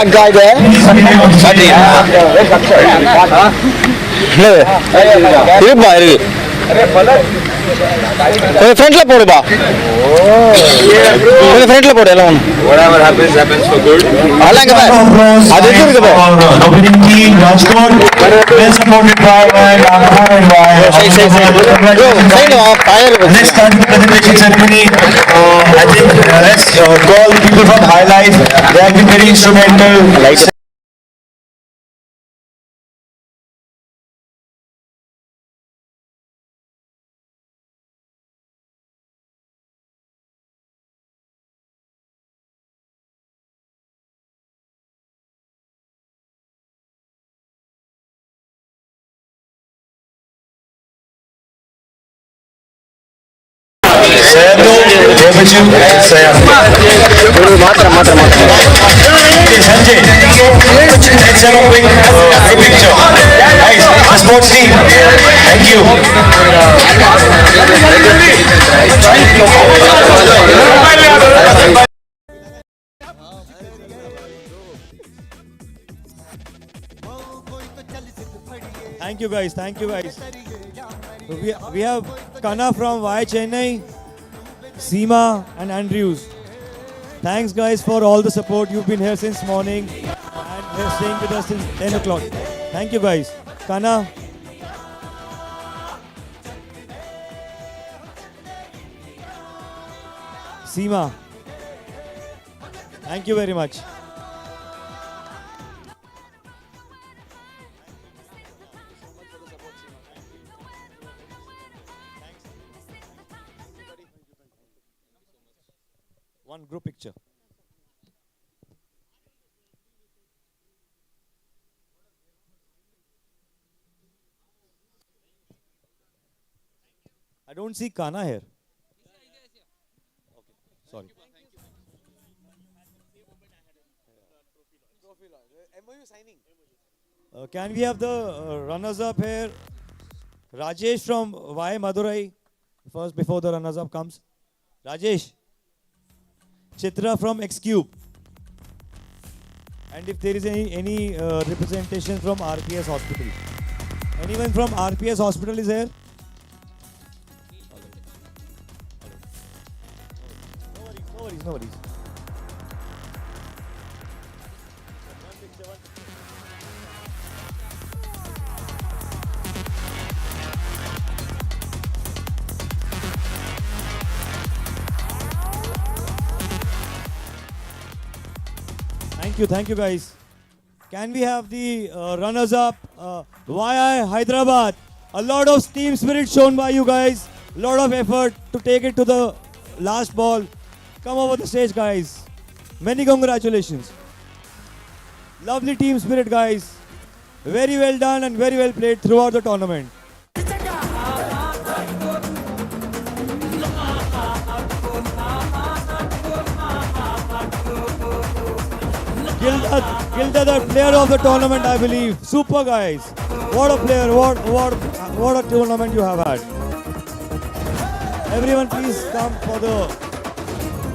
black guy there. இருப்பா இருக்கு கொஞ்சம் ஃப்ரண்ட்ல போடுப்பா கொஞ்சம் ஃப்ரண்ட்ல போடு எல்லாம் Whatever happens, happens for good. அதெல்லாம் இங்க பாரு. அது எங்க இருக்கு பாரு. Opening team Rajkot, well supported by Nagpur and by side வா fire Let's start the presentation ceremony. I think let's call people from High Life. They have been very instrumental. Sanjay, let's have a quick picture. Guys, the sports team, thank you. Thank you guys, thank you guys. So we have Kana from Y Chennai, Seema and Andrews. Thanks guys for all the support. You've been here since morning and you're staying with us till 10 o'clock. Thank you guys. Kana. Seema. Thank you very much. One group picture. I don't see Kana here. Okay, sorry. Can we have the runners up here? Rajesh from Y Madurai. First, before the runners up comes. Rajesh. Chitra from X Cube. And if there is any representation from RPS Hospital. Anyone from RPS Hospital is here? No worries, no worries. Thank you guys. Can we have the runners up? YI Hyderabad. A lot of team spirit shown by you guys. A lot of effort to take it to the last ball. Come over the stage guys. Many congratulations. Lovely team spirit guys. Very well done and very well played throughout the tournament. Gilda, the player of the tournament, I believe. Super guys. What a player, what a tournament you have had. Everyone please come for the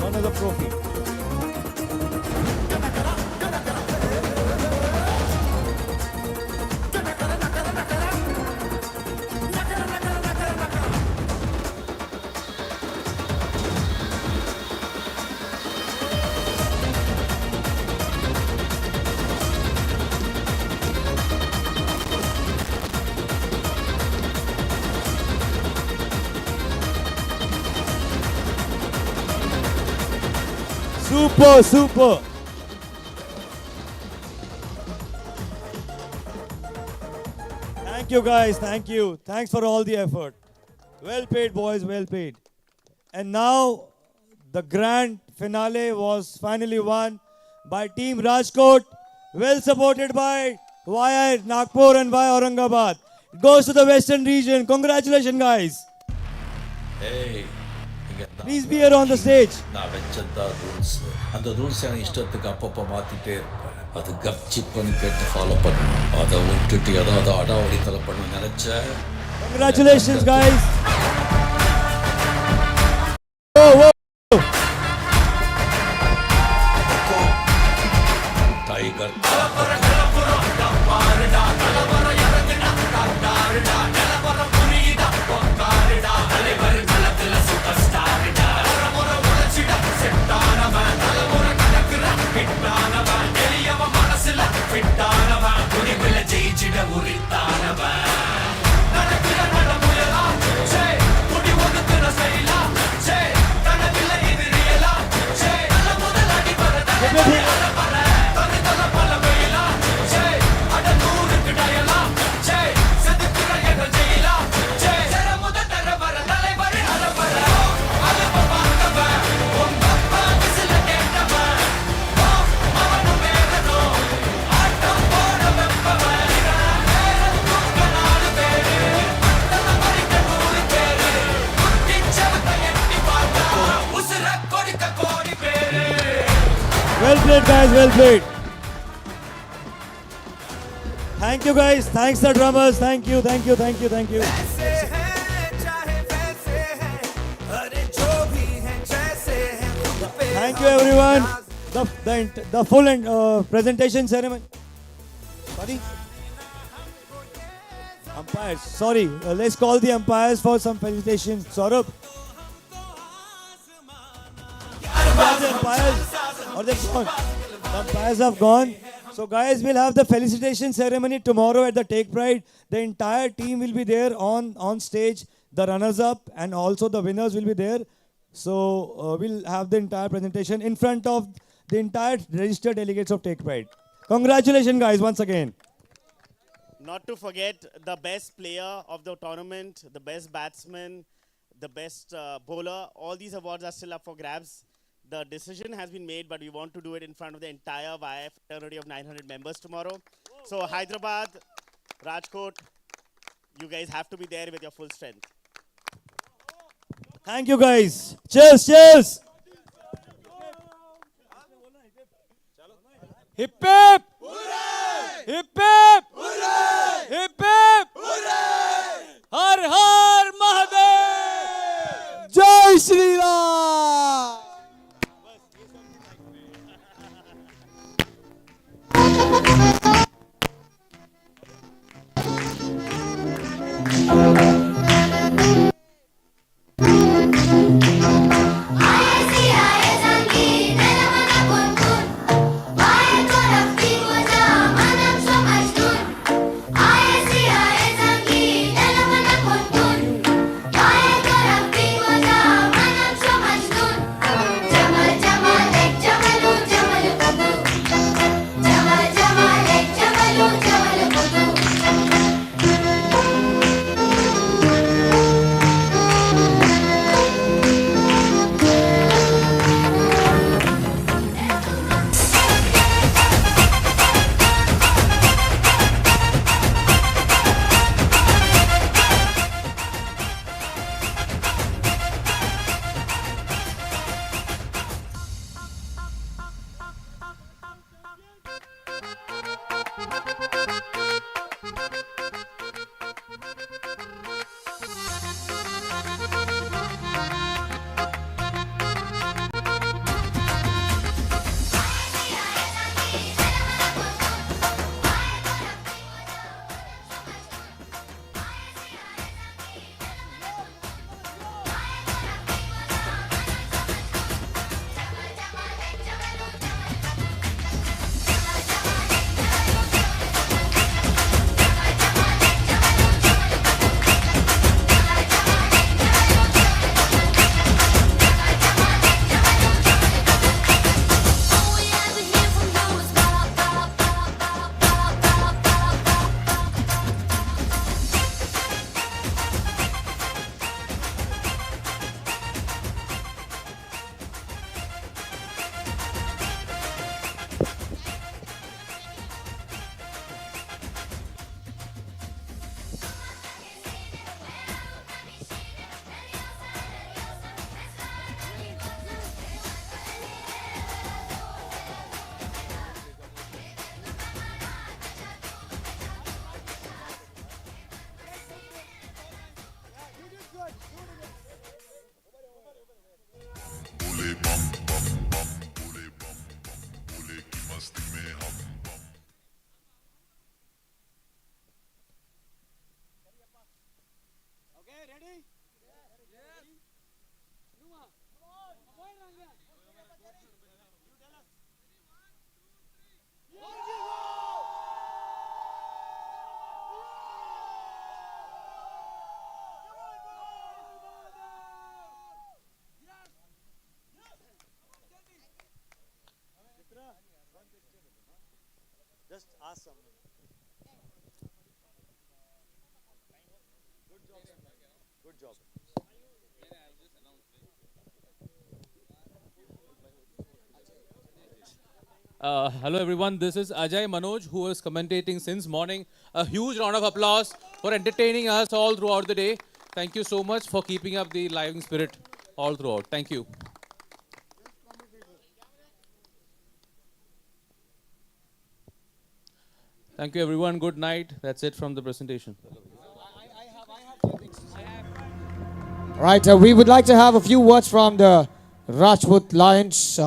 one of the trophy. Super. Thank you guys, thank you. Thanks for all the effort. Well paid boys, well paid. And now the grand finale was finally won by Team Rajkot, well supported by YI Nagpur and by Aurangabad. It goes to the western region. Congratulations guys. Hey. Please be here on the stage. நான் வச்சதா rules அந்த rules எனக்கு இஷ்டத்துக்கு அப்பப்போ மாற்றிட்டே இருப்பேன். அது கப்சிப்புன்னு கேட்டு follow பண்ணணும். அதை விட்டுட்டு ஏதாவது அடாவடித்தலை பண்ண நினைச்சேன். Congratulations guys. Tiger played, guys. Well played. Thank you, guys. Thanks, the drummers. Thank you. Thank you. Thank you. Thank you. Thank you, everyone. The full presentation ceremony. Sorry. Umpires. Sorry. Let's call the umpires for some felicitation. Saurabh. The umpires, or they've gone. The umpires have gone. So guys, we'll have the felicitation ceremony tomorrow at the Take Pride. The entire team will be there on stage. The runners-up and also the winners will be there. So we'll have the entire presentation in front of the entire registered delegates of Take Pride. Congratulations, guys, once again. Not to forget the best player of the tournament, the best batsman, the best bowler. All these awards are still up for grabs. The decision has been made, but we want to do it in front of the entire YF fraternity of 900 members tomorrow. So Hyderabad, Rajkot, you guys have to be there with your full strength. Thank you, guys. Cheers, cheers. Hip hip! Hooray! Hip hip! Hooray! Hip hip! Hooray! Har Har Mahadev! Jai Shri Ram! Just ask someone. Good job. Hello everyone, this is Ajay Manoj who is commentating since morning. A huge round of applause for entertaining us all throughout the day. Thank you so much for keeping up the living spirit all throughout. Thank you. Thank you, everyone. Good night. That's it from the presentation. Right, we would like to have a few words from the Rajput Lions,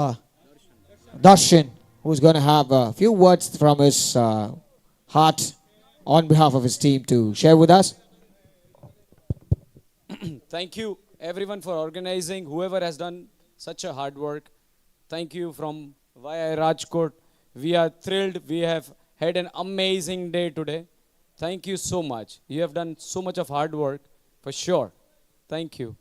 Darshan, who's going to have a few words from his heart on behalf of his team to share with us. Thank you, everyone, for organizing, whoever has done such a hard work. Thank you from YI Rajkot. We are thrilled. We have had an amazing day today. Thank you so much. You have done so much of hard work, for sure. Thank you.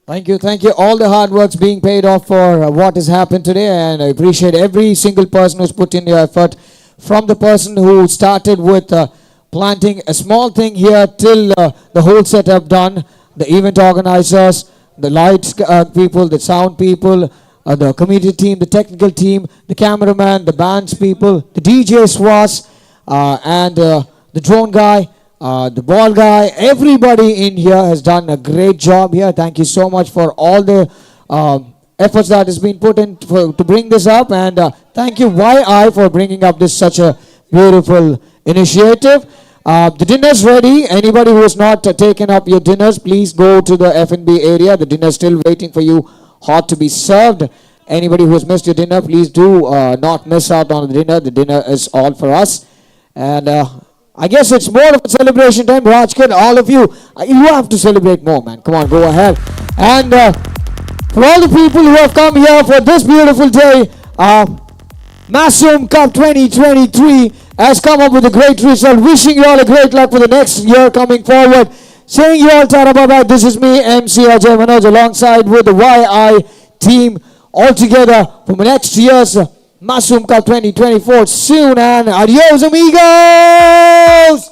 Thank you, thank you. All the hard work's being paid off for what has happened today, and I appreciate every single person who's put in their effort, from the person who started with planting a small thing here till the whole setup done, the event organizers, the lights people, the sound people, the community team, the technical team, the cameraman, the bands people, the DJ Swas, and the drone guy, the ball guy. Everybody in here has done a great job here. Thank you so much for all the efforts that has been put in to bring this up, and thank you YI for bringing up this such a beautiful initiative. The dinner's ready. Anybody who has not taken up your dinners, please go to the F&B area. The dinner's still waiting for you, hot to be served. Anybody who has missed your dinner, please do not miss out on the dinner. The dinner is all for us. And I guess it's more of a celebration time. Rajkot, all of you, you have to celebrate more, man. Come on, go ahead. And for all the people who have come here for this beautiful day, Masoom Cup 2023 has come up with a great result. Wishing you all a great luck for the next year coming forward. Saying you all tara bye. This is me, MC Ajay Manoj, alongside with the YI team all together for next year's Masoom Cup 2024 soon, and adios amigos!